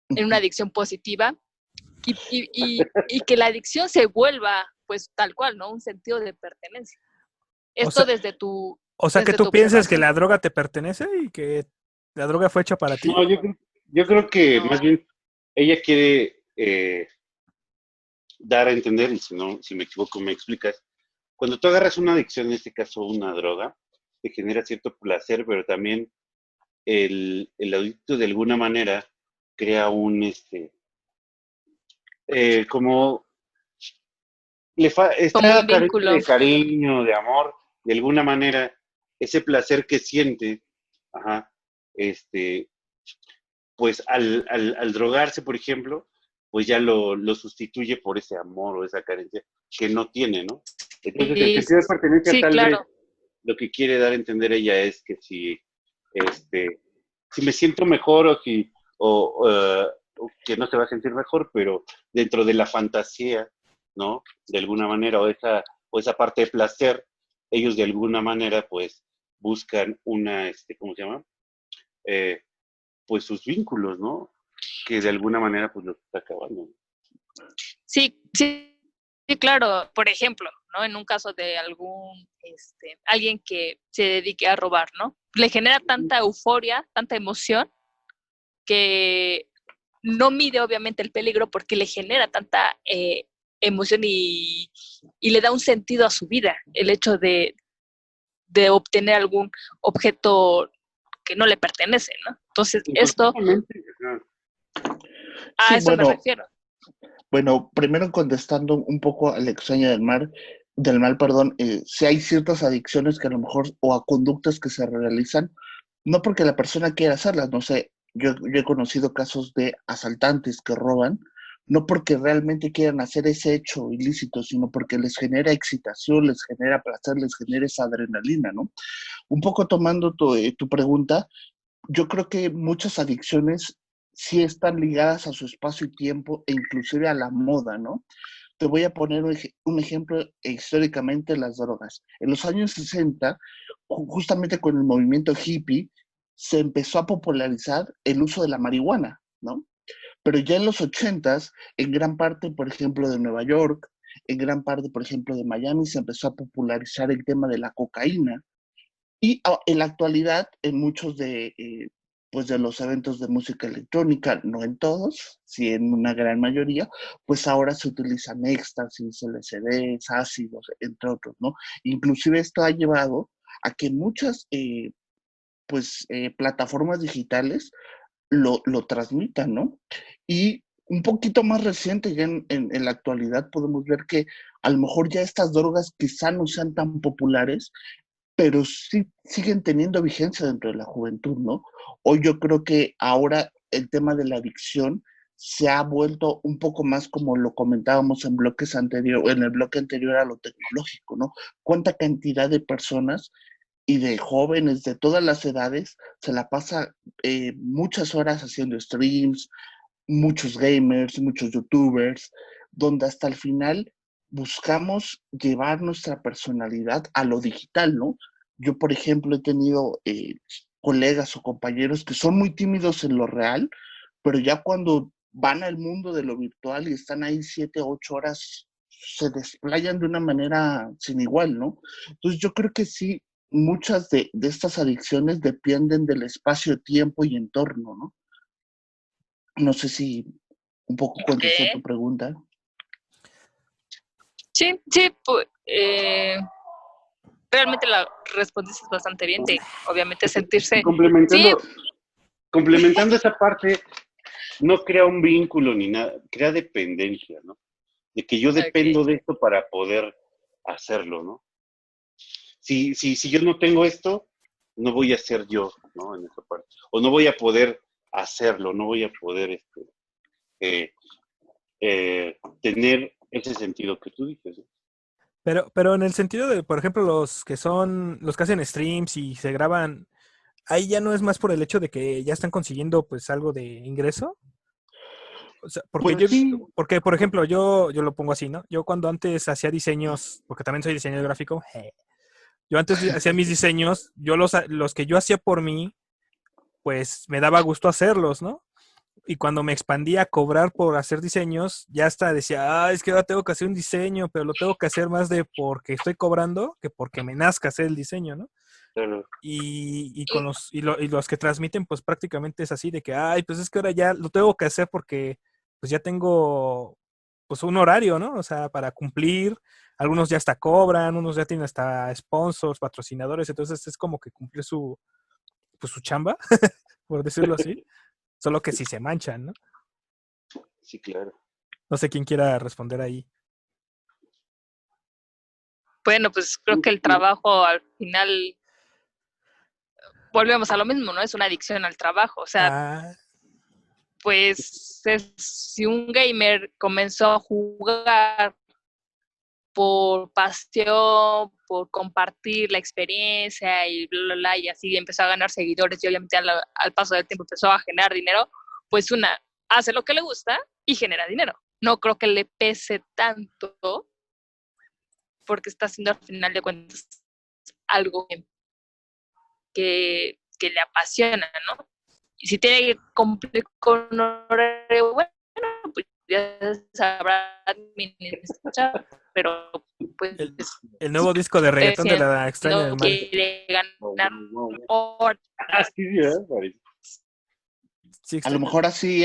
en una adicción positiva y que la adicción se vuelva pues tal cual, ¿no? Un sentido de pertenencia. Esto desde tu... O sea, que tú piensas que la droga te pertenece y que la droga fue hecha para ti. No, yo creo que más bien ella quiere dar a entender, y si me equivoco me explicas, cuando tú agarras una adicción, en este caso una droga, te genera cierto placer, pero también el adicto de alguna manera crea como está carente de cariño, de amor, de alguna manera, ese placer que siente, pues al drogarse, por ejemplo, pues ya lo sustituye por ese amor o esa carencia que no tiene, ¿no? Entonces, el sentido de pertenencia vez lo que quiere dar a entender ella es que si me siento mejor o que no se va a sentir mejor, pero dentro de la fantasía, ¿no? De alguna manera, o esa parte de placer, ellos de alguna manera, pues, buscan ¿cómo se llama? Pues sus vínculos, ¿no? Que de alguna manera, pues, los está acabando. Sí, claro. Por ejemplo, ¿no? En un caso de alguien que se dedique a robar, ¿no? Le genera tanta euforia, tanta emoción, que no mide obviamente el peligro porque le genera tanta emoción y le da un sentido a su vida, el hecho de obtener algún objeto que no le pertenece, ¿no? Entonces, esto... A Sí, eso me bueno, refiero. bueno, primero contestando un poco al extraño del mal, perdón, si hay ciertas adicciones que a lo mejor, o a conductas que se realizan, no porque la persona quiera hacerlas, no sé, yo he conocido casos de asaltantes que roban, no porque realmente quieran hacer ese hecho ilícito, sino porque les genera excitación, les genera placer, les genera esa adrenalina, ¿no? Un poco tomando tu pregunta, yo creo que muchas adicciones sí están ligadas a su espacio y tiempo e inclusive a la moda, ¿no? Te voy a poner un ejemplo históricamente las drogas. En los años 60, justamente con el movimiento hippie, se empezó a popularizar el uso de la marihuana, ¿no? Pero ya en los 80s, en gran parte, por ejemplo, de Nueva York, en gran parte, por ejemplo, de Miami, se empezó a popularizar el tema de la cocaína, y en la actualidad, en muchos pues de los eventos de música electrónica, no en todos, sí en una gran mayoría, pues ahora se utilizan éxtasis, LSDs, ácidos, entre otros, ¿no? Inclusive esto ha llevado a que muchas plataformas digitales lo transmitan, ¿no? Y un poquito más reciente, ya en la actualidad, podemos ver que a lo mejor ya estas drogas quizá no sean tan populares, pero sí siguen teniendo vigencia dentro de la juventud, ¿no? Hoy yo creo que ahora el tema de la adicción se ha vuelto un poco más como lo comentábamos en el bloque anterior a lo tecnológico, ¿no? Cuánta cantidad de personas y de jóvenes de todas las edades se la pasa muchas horas haciendo streams, muchos gamers, muchos youtubers, donde hasta el final buscamos llevar nuestra personalidad a lo digital, ¿no? Yo, por ejemplo, he tenido colegas o compañeros que son muy tímidos en lo real, pero ya cuando van al mundo de lo virtual y están ahí 7, 8 horas, se desplayan de una manera sin igual, ¿no? Entonces yo creo que sí, muchas de estas adicciones dependen del espacio, tiempo y entorno, ¿no? No sé si un poco contesté tu pregunta. Sí, sí, pues, realmente la respondiste bastante bien, de obviamente sentirse... Sí, Complementando esa parte, no crea un vínculo ni nada, crea dependencia, ¿no? De que yo dependo de esto para poder hacerlo, ¿no? Si yo no tengo esto, no voy a ser yo, ¿no? En esa parte. O no voy a poder hacerlo, no voy a poder tener ese sentido que tú dices, ¿no? Pero en el sentido de, por ejemplo, los que hacen streams y se graban, ahí ya no es más por el hecho de que ya están consiguiendo pues algo de ingreso. O sea, porque Pues sí. porque por ejemplo, yo lo pongo así, ¿no? Yo cuando antes hacía diseños, porque también soy diseñador gráfico, yo antes hacía mis diseños, yo los que yo hacía por mí, pues me daba gusto hacerlos, ¿no? Y cuando me expandía a cobrar por hacer diseños, ya hasta decía, es que ahora tengo que hacer un diseño, pero lo tengo que hacer más de porque estoy cobrando que porque me nazca hacer el diseño, ¿no? Claro. Y los que transmiten, pues prácticamente es así de que, pues es que ahora ya lo tengo que hacer porque pues ya tengo pues un horario, ¿no? O sea, para cumplir. Algunos ya hasta cobran, unos ya tienen hasta sponsors, patrocinadores, entonces es como que cumplir su chamba, por decirlo así. Solo que si se manchan, ¿no? Sí, claro. No sé quién quiera responder ahí. Bueno, pues creo que el trabajo al final volvemos a lo mismo, ¿no? Es una adicción al trabajo. O sea, pues si un gamer comenzó a jugar por pasión, por compartir la experiencia y bla, bla, bla, y así empezó a ganar seguidores y obviamente al paso del tiempo empezó a generar dinero, pues hace lo que le gusta y genera dinero. No creo que le pese tanto porque está haciendo al final de cuentas algo que le apasiona, ¿no? Y si tiene que cumplir con horario, bueno, pues ya sabrá administrar, pero pues... El nuevo disco de reggaetón de la extraña del mal. Quiere ganar horas. Sí, a lo mejor así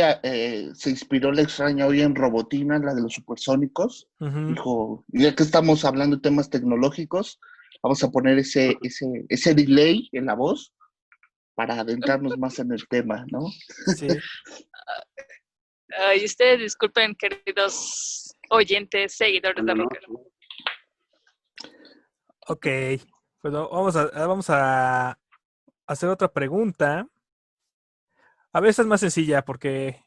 se inspiró la extraña hoy en Robotina, la de los supersónicos. Dijo, ya que estamos hablando de temas tecnológicos, vamos a poner ese delay en la voz para adentrarnos más en el tema, ¿no? Sí. Ay, ustedes disculpen, queridos oyentes, seguidores de No, no, Rocker. no. Ok, pues vamos a hacer otra pregunta. A veces es más sencilla porque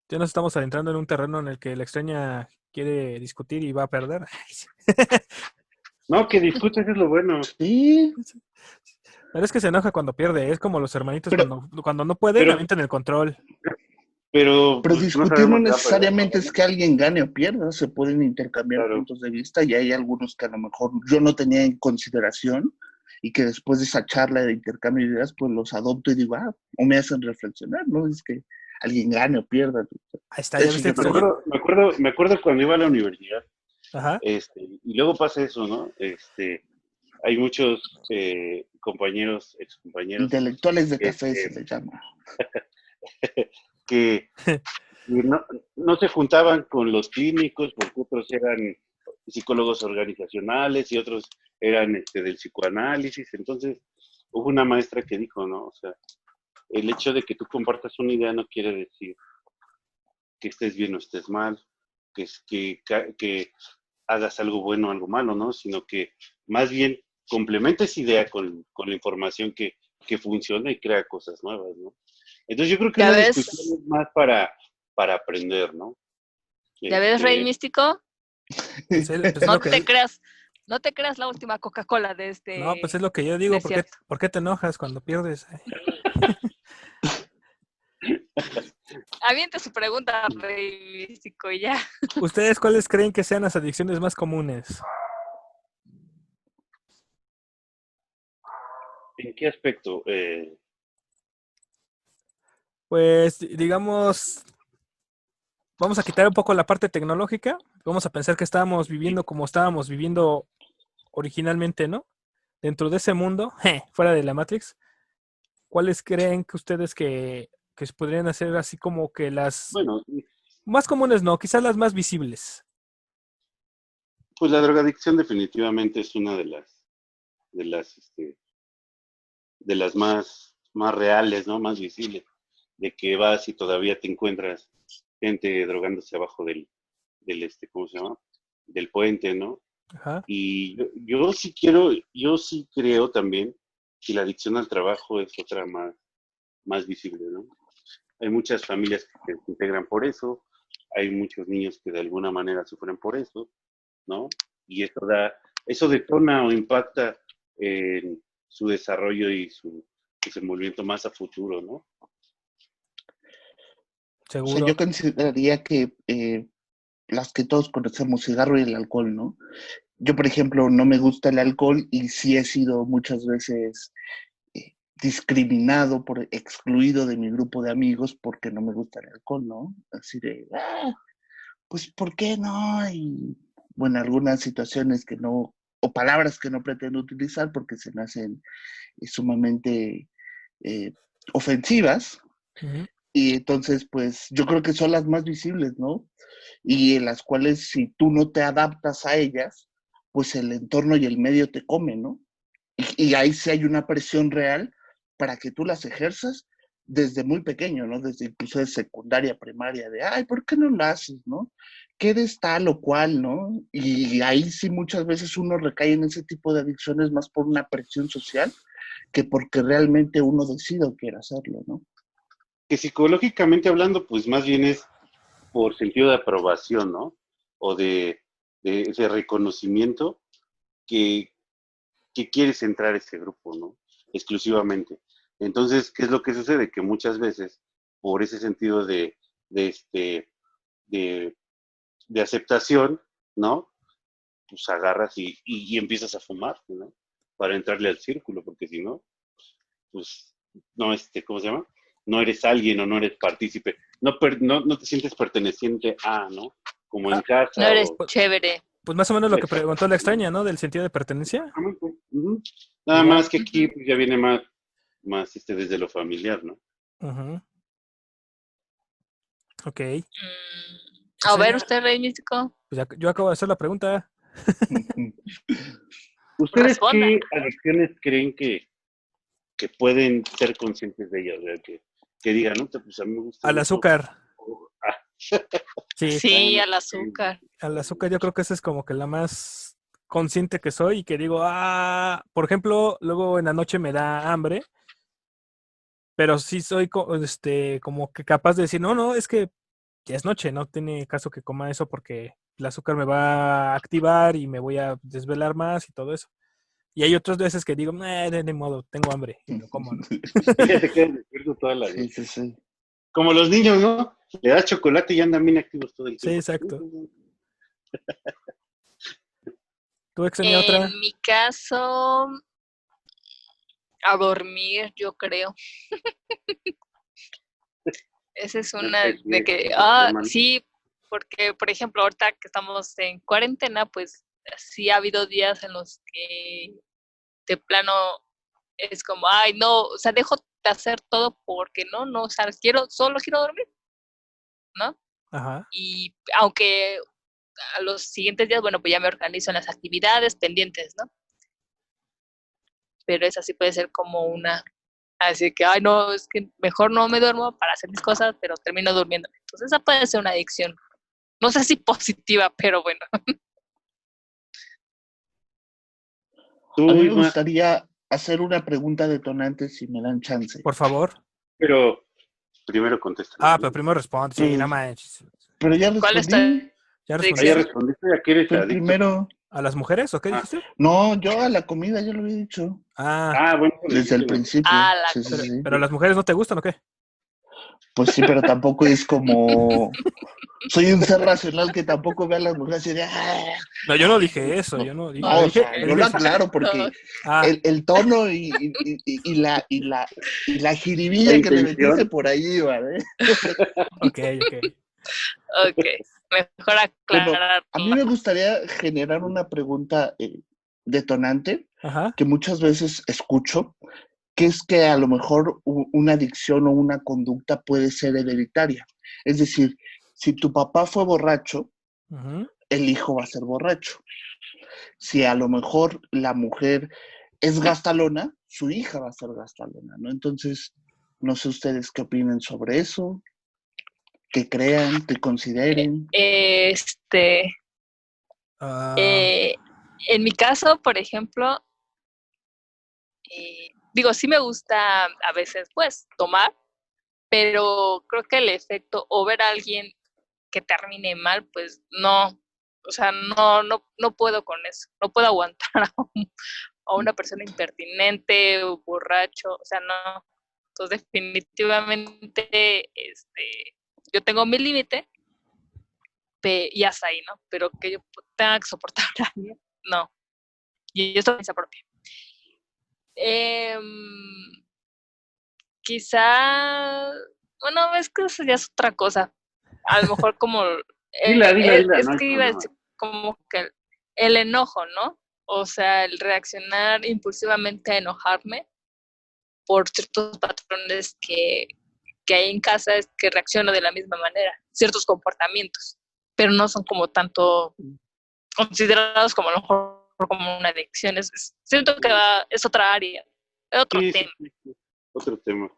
ya nos estamos adentrando en un terreno en el que la extraña quiere discutir y va a perder. No, que discutes es lo bueno. Sí, Pero es que se enoja cuando pierde, es como los hermanitos Pero- cuando no pueden, pero- avientan el control. Pero pero pues, discutir no sabemos si va a perder, necesariamente ¿no? es que alguien gane o pierda, se pueden intercambiar Claro. puntos de vista y hay algunos que a lo mejor yo no tenía en consideración y que después de esa charla de intercambio de ideas, pues los adopto y digo, o me hacen reflexionar, ¿no? Es que alguien gane o pierda. Ahí está, ya Eso viste. yo creo. Me acuerdo cuando iba a la universidad, Ajá. y luego pasa eso, ¿no? Hay muchos compañeros, excompañeros, Intelectuales de café este, se le llama. que no se juntaban con los clínicos porque otros eran psicólogos organizacionales y otros eran del psicoanálisis. Entonces, hubo una maestra que dijo, ¿no? O sea, el hecho de que tú compartas una idea no quiere decir que estés bien o estés mal, que hagas algo bueno o algo malo, ¿no? Sino que más bien complementa esa idea con la información que funciona y crea cosas nuevas, ¿no? Entonces yo creo que ¿Ya la ves? discusión es más para aprender, ¿no? ¿Ya ves, Rey Místico? Pues es No lo que te creas, no te creas la última Coca-Cola de este. No, pues es lo que yo digo. desierto. ¿Por qué te enojas cuando pierdes? Aviente su pregunta, Rey Místico, y ya. ¿Ustedes cuáles creen que sean las adicciones más comunes? ¿En qué aspecto? Pues, digamos, vamos a quitar un poco la parte tecnológica. Vamos a pensar que estábamos viviendo como estábamos viviendo originalmente, ¿no? Dentro de ese mundo, fuera de la Matrix. ¿Cuáles creen que ustedes que podrían hacer así como que las Bueno, más comunes, no, quizás las más visibles? pues la drogadicción definitivamente es una de las más reales, ¿no? Más visibles, de que vas y todavía te encuentras gente drogándose abajo del ¿cómo se llama? Del puente, ¿no? Ajá. Y yo sí creo también que la adicción al trabajo es otra más visible, ¿no? Hay muchas familias que se integran por eso, hay muchos niños que de alguna manera sufren por eso, ¿no? Y eso detona o impacta en su desarrollo y su desenvolvimiento más a futuro, ¿no? O Seguro. sea, yo consideraría que las que todos conocemos, cigarro y el alcohol, ¿no? Yo, por ejemplo, no me gusta el alcohol y sí he sido muchas veces discriminado, excluido de mi grupo de amigos porque no me gusta el alcohol, ¿no? Así de, pues, ¿por qué no? Y, bueno, algunas situaciones que no, o palabras que no pretendo utilizar porque se me hacen sumamente ofensivas. Uh-huh. Y entonces, pues, yo creo que son las más visibles, ¿no? Y en las cuales si tú no te adaptas a ellas, pues el entorno y el medio te comen, ¿no? Y ahí sí hay una presión real para que tú las ejerzas desde muy pequeño, ¿no? Desde incluso de secundaria, primaria, de, ay, ¿por qué no lo haces, no? ¿Qué eres tal o cual, no? Y ahí sí muchas veces uno recae en ese tipo de adicciones más por una presión social que porque realmente uno decide o quiere hacerlo, ¿no? Que psicológicamente hablando, pues más bien es por sentido de aprobación, ¿no? O de ese reconocimiento que quieres entrar a ese grupo, ¿no? Exclusivamente. Entonces, ¿qué es lo que sucede? Que muchas veces, por ese sentido de aceptación, ¿no? Pues agarras y empiezas a fumar, ¿no? Para entrarle al círculo, porque si no, pues no, ¿cómo se llama? No eres alguien o no eres partícipe. No te sientes perteneciente a, ¿no? Como en casa. No eres o... chévere. Pues más o menos lo que Exacto. preguntó la extraña, ¿no? Del sentido de pertenencia. Uh-huh. Nada Ya. más que aquí pues, ya viene más desde lo familiar, ¿no? Uh-huh. Ok. A ver, usted, Rey Místico. Pues yo acabo de hacer la pregunta. ¿Ustedes Responda. qué adicciones creen que pueden ser conscientes de ellas? O sea, que digan, no, pues a mí me gusta Al mucho. azúcar. Sí, Sí, al azúcar. al azúcar yo creo que esa es como que la más consciente que soy y que digo, por ejemplo, luego en la noche me da hambre, pero sí soy como que capaz de decir, no, no, es que ya es noche, no tiene caso que coma eso porque el azúcar me va a activar y me voy a desvelar más y todo eso. Y hay otras veces que digo, de modo, tengo hambre y me lo como, ¿no? Y ya te quedas despierto toda la Sí, noche. sí, sí. Como los niños, ¿no? Le das chocolate y andan bien activos todo el Sí, tiempo. exacto. ¿Tú extrañas En otra? mi caso, a dormir, yo creo. Esa es una de que, sí, porque, por ejemplo, ahorita que estamos en cuarentena, pues sí ha habido días en los que de plano es como, ay, no, o sea, dejo de hacer todo porque no, o sea, solo quiero dormir, ¿no? Ajá. Y aunque a los siguientes días, bueno, pues ya me organizo en las actividades pendientes, ¿no? Pero esa sí puede ser como una, así que, ay, no, es que mejor no me duermo para hacer mis cosas, pero termino durmiéndome. Entonces esa puede ser una adicción. No sé si positiva, pero bueno. A mí me Isma, gustaría hacer una pregunta detonante si me dan chance. Por favor. pero primero contesta. Pero primero responde. Sí, no manches. Pero ya ¿Cuál es tu respondí. ¿Ya Ah, ya respondiste? respondiste, ¿a qué eres Fue el adicto? primero. ¿A las mujeres o qué dijiste? No, yo a la comida ya lo había dicho. Bueno, Desde el principio. la Sí, sí, comida. sí. ¿Pero las mujeres no te gustan o qué? Pues sí, pero tampoco es como... Soy un ser racional que tampoco ve a las mujeres y de... No, yo no dije eso. Yo no dije. No, o sea, yo lo aclaro porque el tono y la jiribilla La que le intención. metiste por ahí iba, ¿eh? Ok. Ok, mejor Bueno, aclarar. a mí me gustaría generar una pregunta detonante Ajá. que muchas veces escucho, que es que a lo mejor una adicción o una conducta puede ser hereditaria. Es decir, si tu papá fue borracho, Ujú. el hijo va a ser borracho. Si a lo mejor la mujer es gastalona, su hija va a ser gastalona, ¿no? Entonces, no sé ustedes qué opinen sobre eso, qué crean, qué consideren. Ah, En mi caso, por ejemplo, digo, sí me gusta a veces, pues, tomar, pero creo que el efecto o ver a alguien que termine mal, pues no, o sea, no puedo con eso, no puedo aguantar a una persona impertinente o borracho, o sea, no. Entonces, definitivamente, yo tengo mi límite y hasta ahí, ¿no? Pero que yo tenga que soportar a alguien, no. Y esto es propia. Quizá, bueno, es que eso ya es otra cosa. A lo mejor como, Dila, es no hay que iba a problema. decir como que el enojo, ¿no? O sea, el reaccionar impulsivamente a enojarme por ciertos patrones que hay en casa, es que reacciono de la misma manera, ciertos comportamientos, pero no son como tanto considerados como a lo mejor como una adicción. Siento que es otra área, es otro tema. Sí. Otro tema.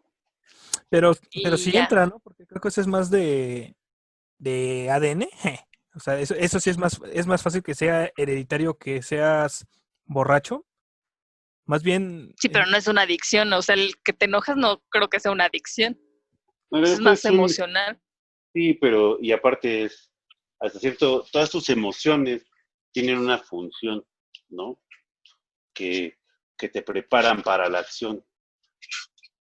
pero Y sí ya. entra, ¿no? Porque creo que eso es más de ADN. O sea, eso sí es más fácil que sea hereditario que seas borracho. Más bien, Sí, pero no es una adicción, o sea, el que te enojas no creo que sea una adicción, No, es más emocional. Sí, pero y aparte es, hasta cierto, todas tus emociones tienen una función, ¿no? Que te preparan para la acción,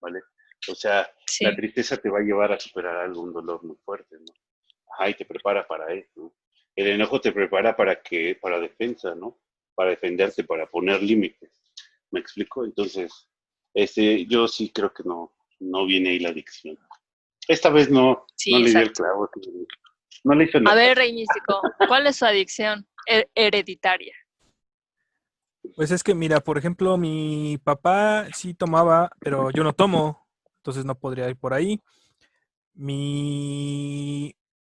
¿vale? O sea, Sí. la tristeza te va a llevar a superar algún dolor muy fuerte, ¿no? Ajá, y te prepara para eso, ¿no? El enojo te prepara para defensa, ¿no? Para defenderte, para poner límites. ¿Me explico? Entonces, yo sí creo que no viene ahí la adicción. Esta vez no le dio el clavo. No le hizo nada. A ver, Reinistico, ¿cuál es su adicción hereditaria? pues es que mira, por ejemplo, mi papá sí tomaba, pero yo no tomo, entonces no podría ir por ahí.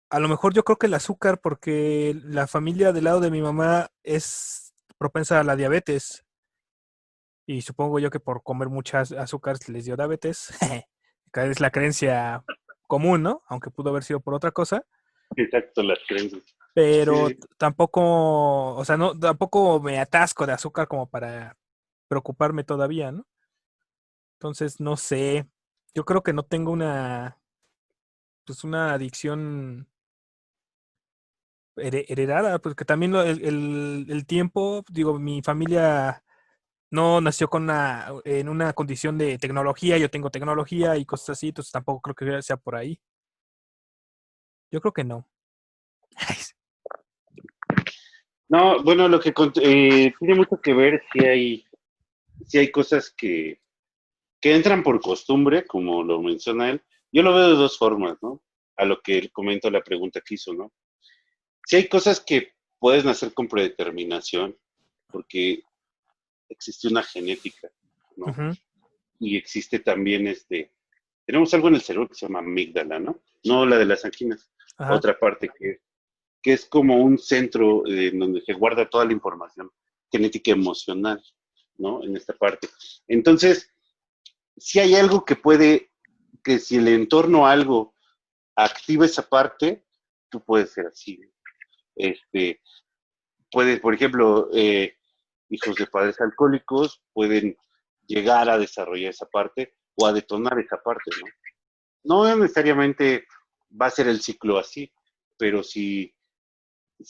A lo mejor yo creo que el azúcar, porque la familia del lado de mi mamá es propensa a la diabetes. Y supongo yo que por comer muchas azúcares les dio diabetes. Es la creencia común, ¿no? Aunque pudo haber sido por otra cosa. Exacto, las creencias. pero Sí, sí. tampoco, o sea, no, tampoco me atasco de azúcar como para preocuparme todavía, ¿no? Entonces, no sé, yo creo que no tengo pues una adicción heredada, porque también el tiempo, digo, mi familia no nació en una condición de tecnología, yo tengo tecnología y cosas así, entonces tampoco creo que sea por ahí. Yo creo que no. No, bueno, tiene mucho que ver si hay cosas que entran por costumbre, como lo menciona él. Yo lo veo de dos formas, ¿no? A lo que él comenta la pregunta que hizo, ¿no? Si hay cosas que puedes nacer con predeterminación, porque existe una genética, ¿no? Ujú, Y existe también tenemos algo en el cerebro que se llama amígdala, ¿no? No la de las anginas, ajá, otra parte que es como un centro en donde se guarda toda la información genética emocional, ¿no? En esta parte. Entonces, si hay algo que si el entorno a algo activa esa parte, tú puedes ser así. Este, puedes, por ejemplo, hijos de padres alcohólicos pueden llegar a desarrollar esa parte o a detonar esa parte, ¿no? No necesariamente va a ser el ciclo así, pero si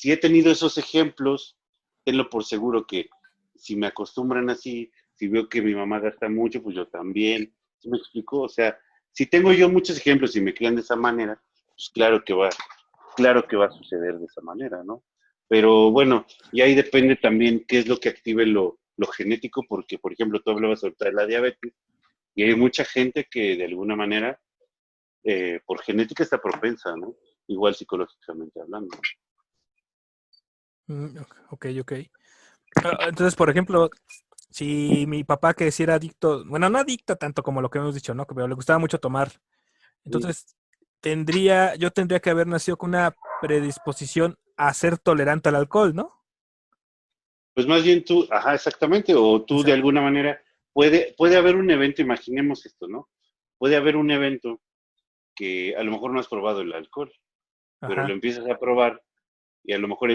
he tenido esos ejemplos, tenlo por seguro que si me acostumbran así, si veo que mi mamá gasta mucho, pues yo también. ¿Sí me explico? O sea, si tengo yo muchos ejemplos y me crían de esa manera, pues claro que va a suceder de esa manera, ¿no? Pero bueno, y ahí depende también qué es lo que active lo genético, porque, por ejemplo, tú hablabas ahorita de la diabetes, y hay mucha gente que de alguna manera, por genética está propensa, ¿no? Igual psicológicamente hablando. ok, ok. Entonces, por ejemplo, si mi papá que sí era adicto, bueno, no adicto tanto como lo que hemos dicho, ¿no? Pero le gustaba mucho tomar. Entonces, yo tendría que haber nacido con una predisposición a ser tolerante al alcohol, ¿no? Pues más bien tú, ajá, exactamente, o O tú de sea, alguna manera, puede haber un evento, imaginemos esto, ¿no? Puede haber un evento que a lo mejor no has probado el alcohol, pero lo ajá. empiezas a probar y a lo mejor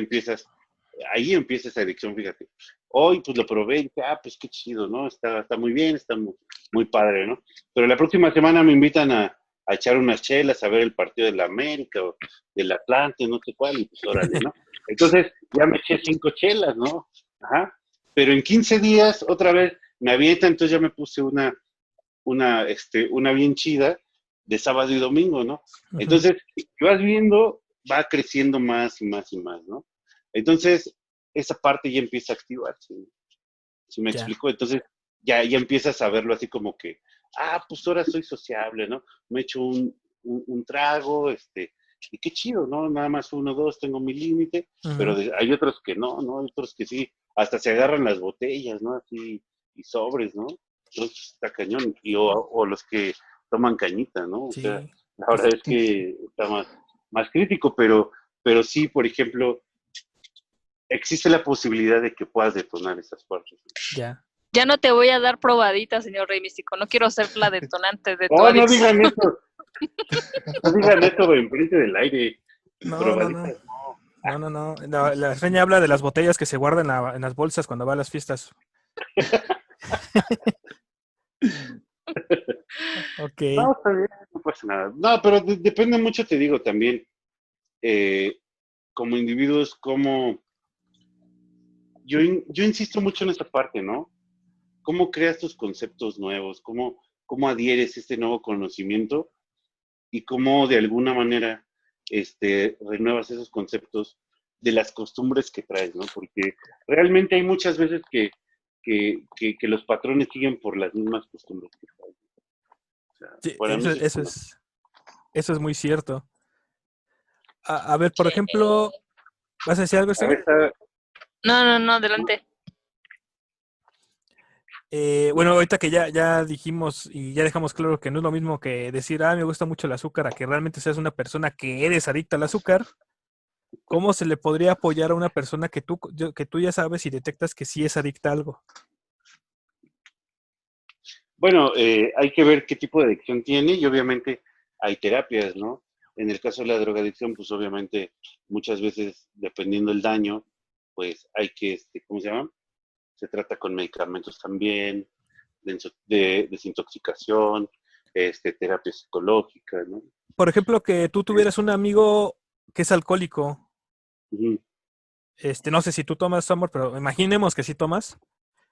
ahí empieza esa adicción, fíjate. Hoy pues lo probé y dije, pues qué chido, ¿no? Está muy bien, está muy padre, ¿no? Pero la próxima semana me invitan a echar unas chelas, a ver el partido de la América o del Atlante, no sé cuál, y pues órale, ¿no? Entonces ya me eché 5 chelas, ¿no? Ajá. Pero en 15 días otra vez me avienta, entonces ya me puse una bien chida de sábado y domingo, ¿no? Ujú, Entonces, vas viendo, va creciendo más y más y más, ¿no? Entonces, esa parte ya empieza a activarse, ¿no? ¿Sí me ya. explico? Entonces, ya empiezas a verlo así como que, pues ahora soy sociable, ¿no? Me echo un trago, y qué chido, ¿no? Nada más uno, dos, tengo mi límite, pero Ujú, hay otros que no, ¿no? Hay otros que sí, hasta se agarran las botellas, ¿no? Así, y sobres, ¿no? Entonces está cañón. O los que toman cañita, ¿no? O sea, sí. la Que verdad es que está más crítico, pero sí, por ejemplo, existe la posibilidad de que puedas detonar esas partes. ya. Ya no te voy a dar probadita, señor Rey Místico. No quiero ser la detonante de tu Oh, no adicción. digan eso, no digan eso enfrente del aire. No, no, no. Probaditas. No, no, no. La reseña habla de las botellas que se guardan en las bolsas cuando va a las fiestas. Ok. No, está bien, no pasa nada. No, pero depende mucho, te digo, también, eh, como individuos, yo insisto mucho en esta parte, ¿no? ¿Cómo creas tus conceptos nuevos? ¿Cómo adhieres este nuevo conocimiento? Y cómo de alguna manera renuevas esos conceptos de las costumbres que traes, ¿no? Porque realmente hay muchas veces que los patrones siguen por las mismas costumbres que traes. O sea, Sí, para mí eso es una... eso es muy cierto. A ver, por ejemplo, ¿vas a decir algo, A ver, Steiner? No, no, no, adelante. Bueno, ahorita que ya dijimos y ya dejamos claro que no es lo mismo que decir, me gusta mucho el azúcar, a que realmente seas una persona que eres adicta al azúcar. ¿Cómo se le podría apoyar a una persona que tú ya sabes y detectas que sí es adicta a algo? bueno, hay que ver qué tipo de adicción tiene y obviamente hay terapias, ¿no? En el caso de la drogadicción, pues obviamente muchas veces, dependiendo del daño, pues hay que, ¿cómo se llama? Se trata con medicamentos también, de desintoxicación, terapia psicológica, ¿no? Por ejemplo, que tú tuvieras un amigo que es alcohólico. Ujú. No sé si tú tomas, Samor, pero imaginemos que sí tomas.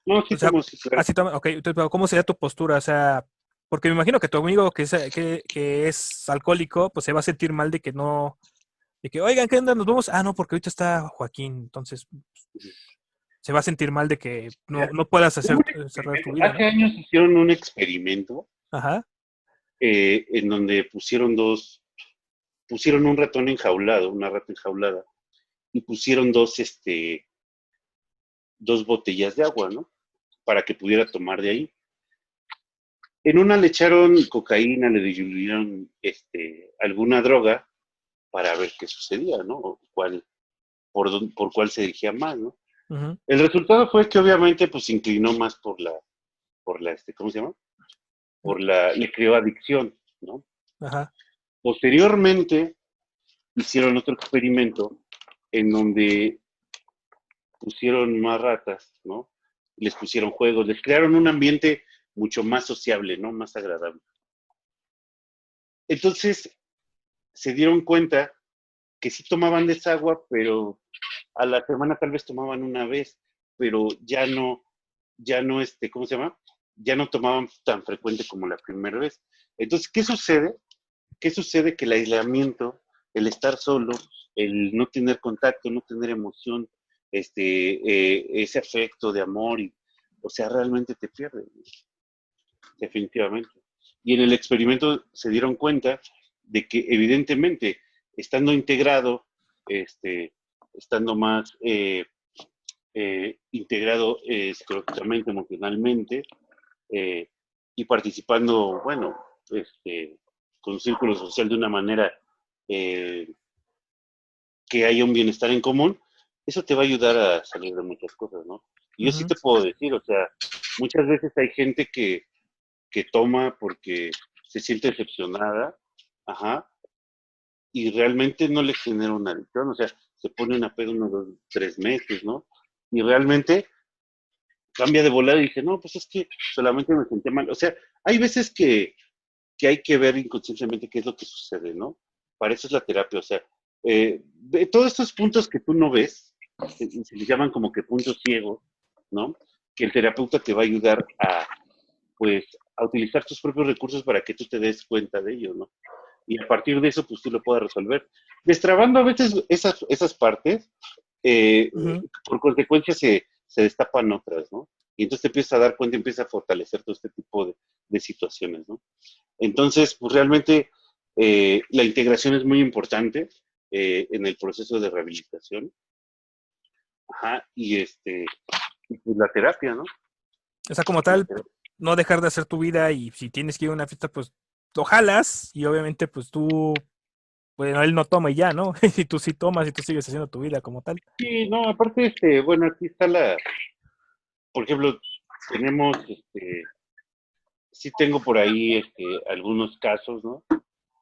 No, sí O sea, tomo, sí, claro. así toma, ok, entonces, pero ¿cómo sería tu postura? O sea, porque me imagino que tu amigo que es alcohólico, pues se va a sentir mal de que no, de que, oigan, ¿qué onda? ¿Nos vamos? Ah, no, porque ahorita está Joaquín, entonces se va a sentir mal de que Mira, no puedas hubo un cerrar tu experimento. vida, Hace ¿no? años hicieron un experimento Ajá, en donde pusieron un ratón enjaulado, una rata enjaulada, y pusieron dos botellas de agua, ¿no? Para que pudiera tomar de ahí. En una le echaron cocaína, le diluyieron alguna droga para ver qué sucedía, ¿no? O por cuál se dirigía más, ¿no? ujú, El resultado fue que obviamente pues se inclinó más ¿cómo se llama? Le creó adicción, ¿no? ajá, Posteriormente hicieron otro experimento en donde pusieron más ratas, ¿no? Les pusieron juegos, les crearon un ambiente mucho más sociable, ¿no? Más agradable. Entonces se dieron cuenta que sí tomaban desagua, pero a la semana tal vez tomaban una vez, pero ya no, ¿cómo se llama? Ya no tomaban tan frecuente como la primera vez. Entonces, ¿qué sucede? ¿Qué sucede? Que el aislamiento, el estar solo, el no tener contacto, no tener emoción, ese afecto de amor, o sea, realmente te pierde, definitivamente. Y en el experimento se dieron cuenta de que evidentemente, estando integrado, estando más integrado psicológicamente, emocionalmente, eh, y participando, bueno, con un círculo social de una manera eh, que haya un bienestar en común, eso te va a ayudar a salir de muchas cosas, ¿no? Y yo sí ujú. te puedo decir, o sea, muchas veces hay gente que toma porque se siente decepcionada, ajá, y realmente no le genera una adicción, o sea, se pone una pedo unos 2, 3 meses, ¿no? Y realmente cambia de volada y dice, no, pues es que solamente me senté mal. O sea, hay veces que hay que ver inconscientemente qué es lo que sucede, ¿no? Para eso es la terapia, o sea, todos estos puntos que tú no ves, se les llaman como que puntos ciegos, ¿no? Que el terapeuta te va a ayudar pues, a utilizar tus propios recursos para que tú te des cuenta de ellos, ¿no? Y a partir de eso, pues tú lo puedas resolver. Destrabando a veces esas partes, Ujú. por consecuencia se destapan otras, ¿no? Y entonces te empiezas a dar cuenta, empiezas a fortalecer todo este tipo de situaciones, ¿no? Entonces, pues realmente la integración es muy importante en el proceso de rehabilitación. Ajá, y pues la terapia, ¿no? O sea, como La tal, terapia. no dejar de hacer tu vida y si tienes que ir a una fiesta, pues lo jalas y obviamente pues tú, bueno, él no toma y ya, ¿no? Y tú sí tomas y tú sigues haciendo tu vida como tal. Sí, no, aparte, bueno, aquí está por ejemplo, tenemos, sí tengo por ahí algunos casos, ¿no?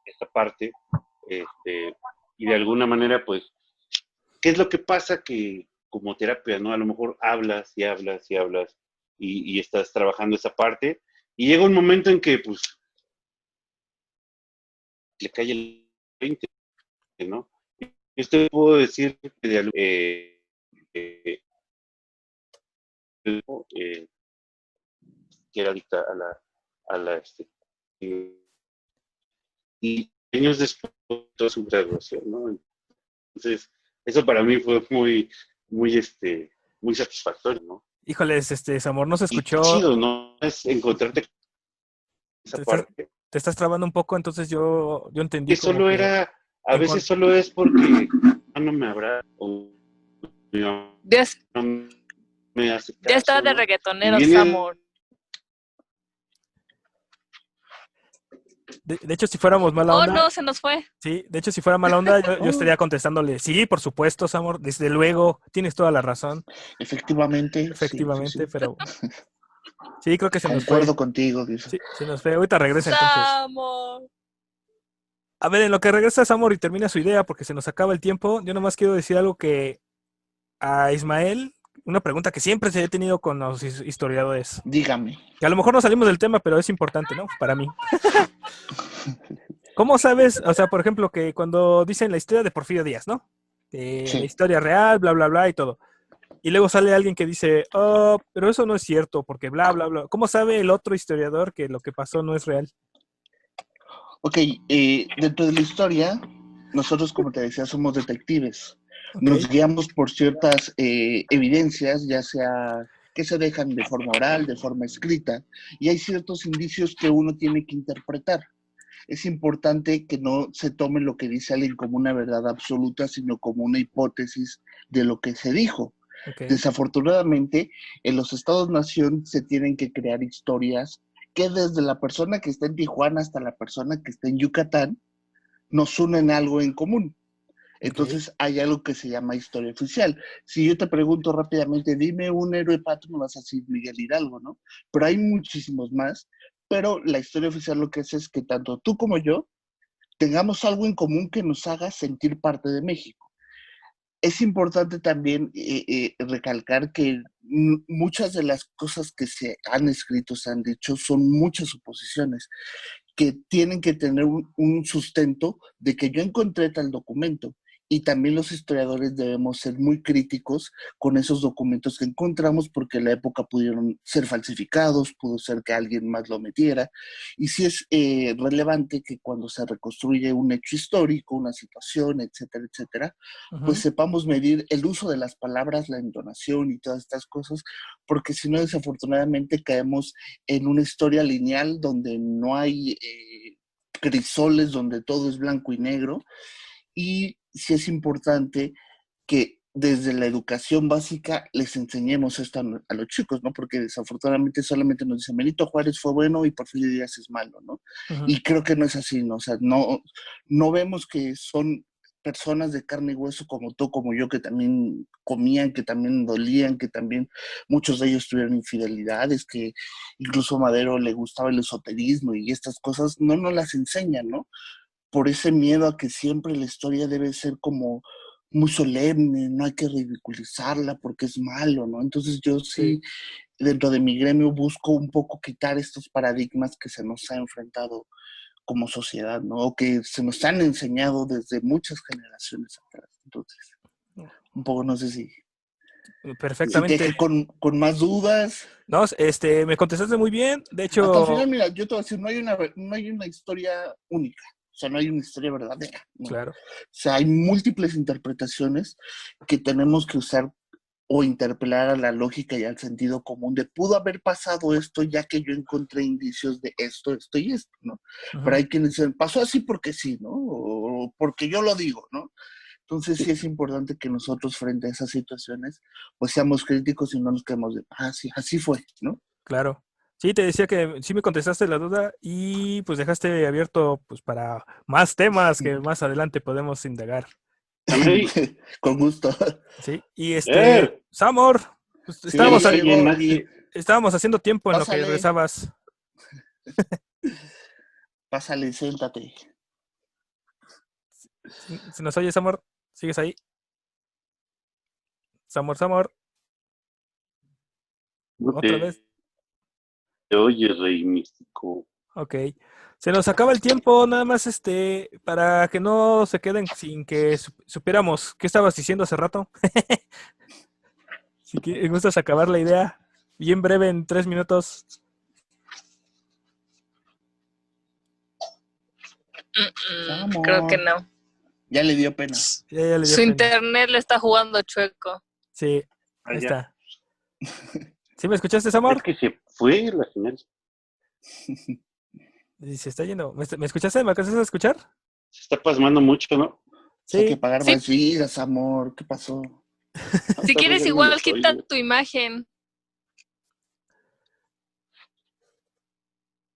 Esta parte, y de alguna manera, pues, ¿qué es lo que pasa? Que como terapia, ¿no? A lo mejor hablas y hablas y hablas y estás trabajando esa parte y llega un momento en que, pues, le cae el 20, ¿no? Esto puedo decir que eh, eh, que era adicta a la y años después de toda su graduación, ¿no? Entonces, eso para mí fue muy satisfactorio, ¿no? Híjoles, Samor, no se Y escuchó, chido, ¿no? Es encontrarte con esa te estás, parte. te estás trabando un poco, entonces yo entendí Que como solo que era, a veces solo es porque no me habrá, o mi mamá Ya, no me hace ya estaba caso, de ¿no? Y reggaetonero, viene, Samor. de hecho, si fuéramos mala Oh, onda, no, se nos fue. sí, de hecho, si fuera mala onda, yo Oh, estaría contestándole, sí, por supuesto, Samor, desde luego, tienes toda la razón, efectivamente, sí, sí, efectivamente, sí. pero sí, creo que se nos fue. Concuerdo contigo, dice. Sí, se nos fue. Ahorita regresa entonces. Samor. A ver, en lo que regresa Samor y termina su idea, porque se nos acaba el tiempo, yo nomás quiero decir algo que a Ismael, una pregunta que siempre se ha tenido con los historiadores, Dígame. que a lo mejor no salimos del tema, pero es importante, ¿no? Para mí. ¿Cómo sabes, o sea, por ejemplo, que cuando dicen la historia de Porfirio Díaz, ¿no? Sí. La historia real, bla, bla, bla y todo. Y luego sale alguien que dice, oh, pero eso no es cierto, porque bla, bla, bla. ¿Cómo sabe el otro historiador que lo que pasó no es real? Ok, dentro de la historia, nosotros, como te decía, somos detectives. Ok, Nos guiamos por ciertas evidencias, ya sea que se dejan de forma oral, de forma escrita, y hay ciertos indicios que uno tiene que interpretar. Es importante que no se tome lo que dice alguien como una verdad absoluta, sino como una hipótesis de lo que se dijo. ok, Desafortunadamente, en los estados-nación se tienen que crear historias que desde la persona que está en Tijuana hasta la persona que está en Yucatán nos unen algo en común. ok. Entonces hay algo que se llama historia oficial. Si yo te pregunto rápidamente, dime un héroe patrio, me vas a decir Miguel Hidalgo, ¿no? Pero hay muchísimos más. Pero la historia oficial lo que hace es que tanto tú como yo tengamos algo en común que nos haga sentir parte de México. Es importante también recalcar que muchas de las cosas que se han escrito, se han dicho, son muchas suposiciones que tienen que tener un sustento de que yo encontré tal documento. Y también los historiadores debemos ser muy críticos con esos documentos que encontramos porque en la época pudieron ser falsificados, pudo ser que alguien más lo metiera. Y sí es relevante que cuando se reconstruye un hecho histórico, una situación, etcétera, etcétera, pues Ujú. sepamos medir el uso de las palabras, la entonación y todas estas cosas, porque si no, desafortunadamente caemos en una historia lineal donde no hay grisoles, donde todo es blanco y negro. Y sí es importante que desde la educación básica les enseñemos esto a los chicos, ¿no? Porque desafortunadamente solamente nos dicen Benito Juárez fue bueno y Porfirio Díaz es malo, ¿no? Ujú. Y creo que no es así, ¿no? O sea, no vemos que son personas de carne y hueso como tú, como yo, que también comían, que también dolían, que también muchos de ellos tuvieron infidelidades, que incluso a Madero le gustaba el esoterismo y estas cosas, no nos las enseñan, ¿no? Por ese miedo a que siempre la historia debe ser como muy solemne, no hay que ridiculizarla porque es malo, ¿no? Entonces yo Sí. sí, dentro de mi gremio, busco un poco quitar estos paradigmas que se nos ha enfrentado como sociedad, ¿no? O que se nos han enseñado desde muchas generaciones atrás. Entonces, un poco no sé si te Perfectamente. dejé con más dudas. No, me contestaste muy bien. De Hasta el hecho, final, mira, yo te voy a decir, no hay una historia única, o sea, no hay una historia verdadera, ¿no? O claro. sea, hay múltiples interpretaciones que tenemos que usar o interpelar a la lógica y al sentido común de pudo haber pasado esto ya que yo encontré indicios de esto, esto y esto, ¿no? Pero Ujú. hay quienes dicen, pasó así porque sí, ¿no? O porque yo lo digo, ¿no? Entonces sí es importante que nosotros frente a esas situaciones pues seamos críticos y no nos quedemos de, ah, sí, así fue, ¿no? Claro. Sí, te decía que sí me contestaste la duda y pues dejaste abierto pues para más temas que más adelante podemos indagar. América. Con gusto. Sí. Y ¡Eh! Samor, pues Sí, ya Ya no se oye llegó. nadie. estábamos haciendo tiempo en lo que Pásale, regresabas. pásale, siéntate. Si nos oyes, Samor, ¿sigues ahí? Samor, Samor, No otra vez. te oyes, rey místico. Ok. Se nos acaba el tiempo, nada más para que no se queden sin que supiéramos qué estabas diciendo hace rato. Si gustas acabar la idea, bien breve, en 3 minutos. Creo que Vamos. no. Ya le dio pena. Ya le dio Su pena. internet le está jugando chueco. Sí, ahí Allá. está. ¿Sí me escuchaste, Es Samar? que se fue la señal. Y se está yendo. ¿Me escuchaste? ¿Me alcanzaste a escuchar? Se está pasmando mucho, ¿no? Hay que Sí. pagar Sí, más vidas, amor. ¿Qué pasó? si quieres Ya no igual los quita oigo. tu imagen.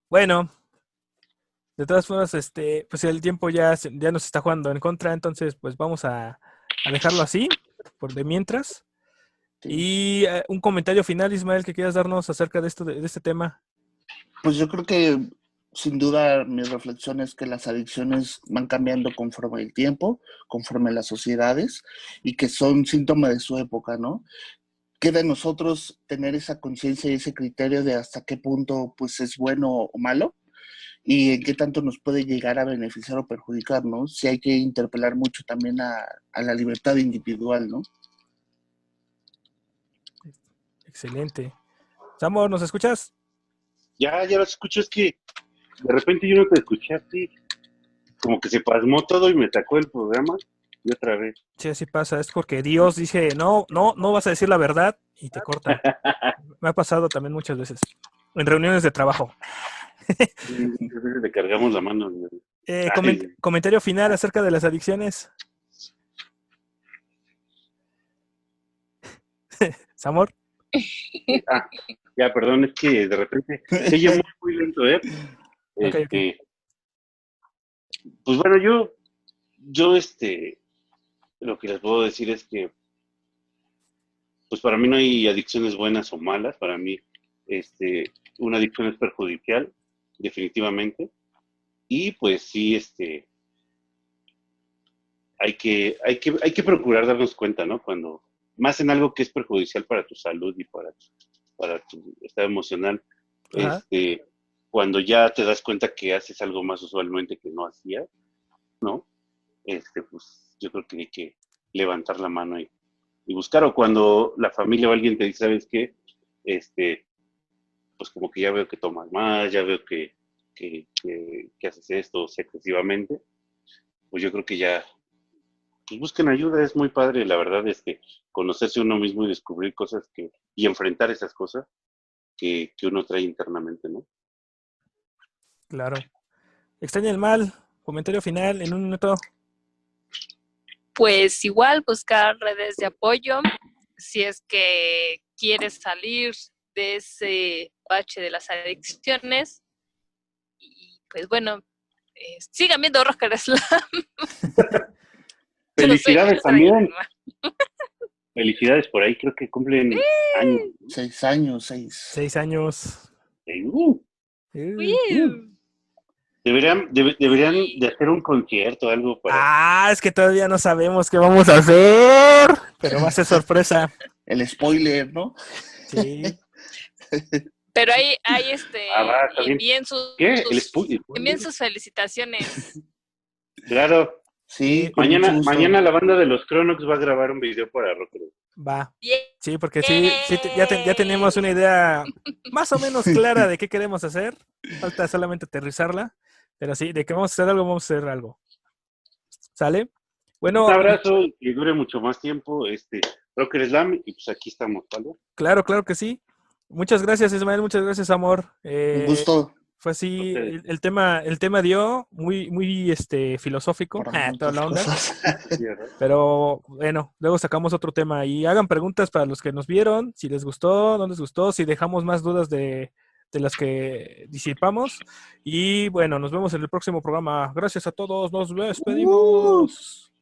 Bueno, de todas formas, pues el tiempo ya nos está jugando en contra, entonces pues vamos a dejarlo así, por de mientras. Sí. Y un comentario final, Ismael, que quieras darnos acerca de esto, de este tema. Pues yo creo que sin duda mi reflexión es que las adicciones van cambiando conforme el tiempo, conforme las sociedades, y que son síntomas de su época, ¿no? Queda en nosotros tener esa conciencia y ese criterio de hasta qué punto pues es bueno o malo, y en qué tanto nos puede llegar a beneficiar o perjudicar, ¿no? Sí hay que interpelar mucho también a la libertad individual, ¿no? Excelente. Samor, ¿nos escuchas? Ya los escucho, es que de repente yo no te escuché así, como que se pasmó todo y me sacó el programa y otra vez. Sí, así pasa. Es porque Dios dice, no vas a decir la verdad y te corta. Me ha pasado también muchas veces. En reuniones de trabajo. Muchas veces le cargamos la mano. Comentario final acerca de las adicciones. Samor. Ya, perdón, es que de repente se llama muy lento, ¿eh? Okay. Pues bueno, yo lo que les puedo decir es que pues para mí no hay adicciones buenas o malas. Para mí una adicción es perjudicial, definitivamente, y pues sí, hay que procurar darnos cuenta, ¿no? Cuando más en algo que es perjudicial para tu salud y para tu estado emocional, Ajá. cuando ya te das cuenta que haces algo más usualmente que no hacías, ¿no? Pues yo creo que hay que levantar la mano y buscar, o cuando la familia o alguien te dice, ¿sabes qué? Pues como que ya veo que tomas más, ya veo que haces esto excesivamente, pues yo creo que ya, pues busquen ayuda. Es muy padre, la verdad, conocerse uno mismo y descubrir cosas y enfrentar esas cosas que uno trae internamente, ¿no? Claro. Extraña el mal. Comentario final en un minuto. Pues igual buscar redes de apoyo si es que quieres salir de ese bache de las adicciones. Y pues bueno, sigan viendo Rocker Slam. Felicidades también. Felicidades por ahí, creo que cumplen años. 6 años. 6 años. Deberían de hacer un concierto, algo para... Es que todavía no sabemos qué vamos a hacer, pero va a ser sorpresa. El spoiler, ¿no? Sí. Pero ahí envíen sus felicitaciones. Claro. Sí, mañana la banda de los Cronox va a grabar un video para Rocker. Va. Sí, porque sí ya tenemos una idea más o menos clara de qué queremos hacer. Falta solamente aterrizarla. Pero sí, de que vamos a hacer algo, vamos a hacer algo. ¿Sale? Bueno. Un abrazo y que dure mucho más tiempo Rocker Slam, y pues aquí estamos, ¿vale? Claro que sí. Muchas gracias, Ismael, muchas gracias, Amor. Un gusto. Fue así, el tema dio muy filosófico, toda la onda. Pero bueno, luego sacamos otro tema y hagan preguntas para los que nos vieron, si les gustó, no les gustó, si dejamos más dudas de las que disipamos. Y bueno, nos vemos en el próximo programa. Gracias a todos, nos despedimos.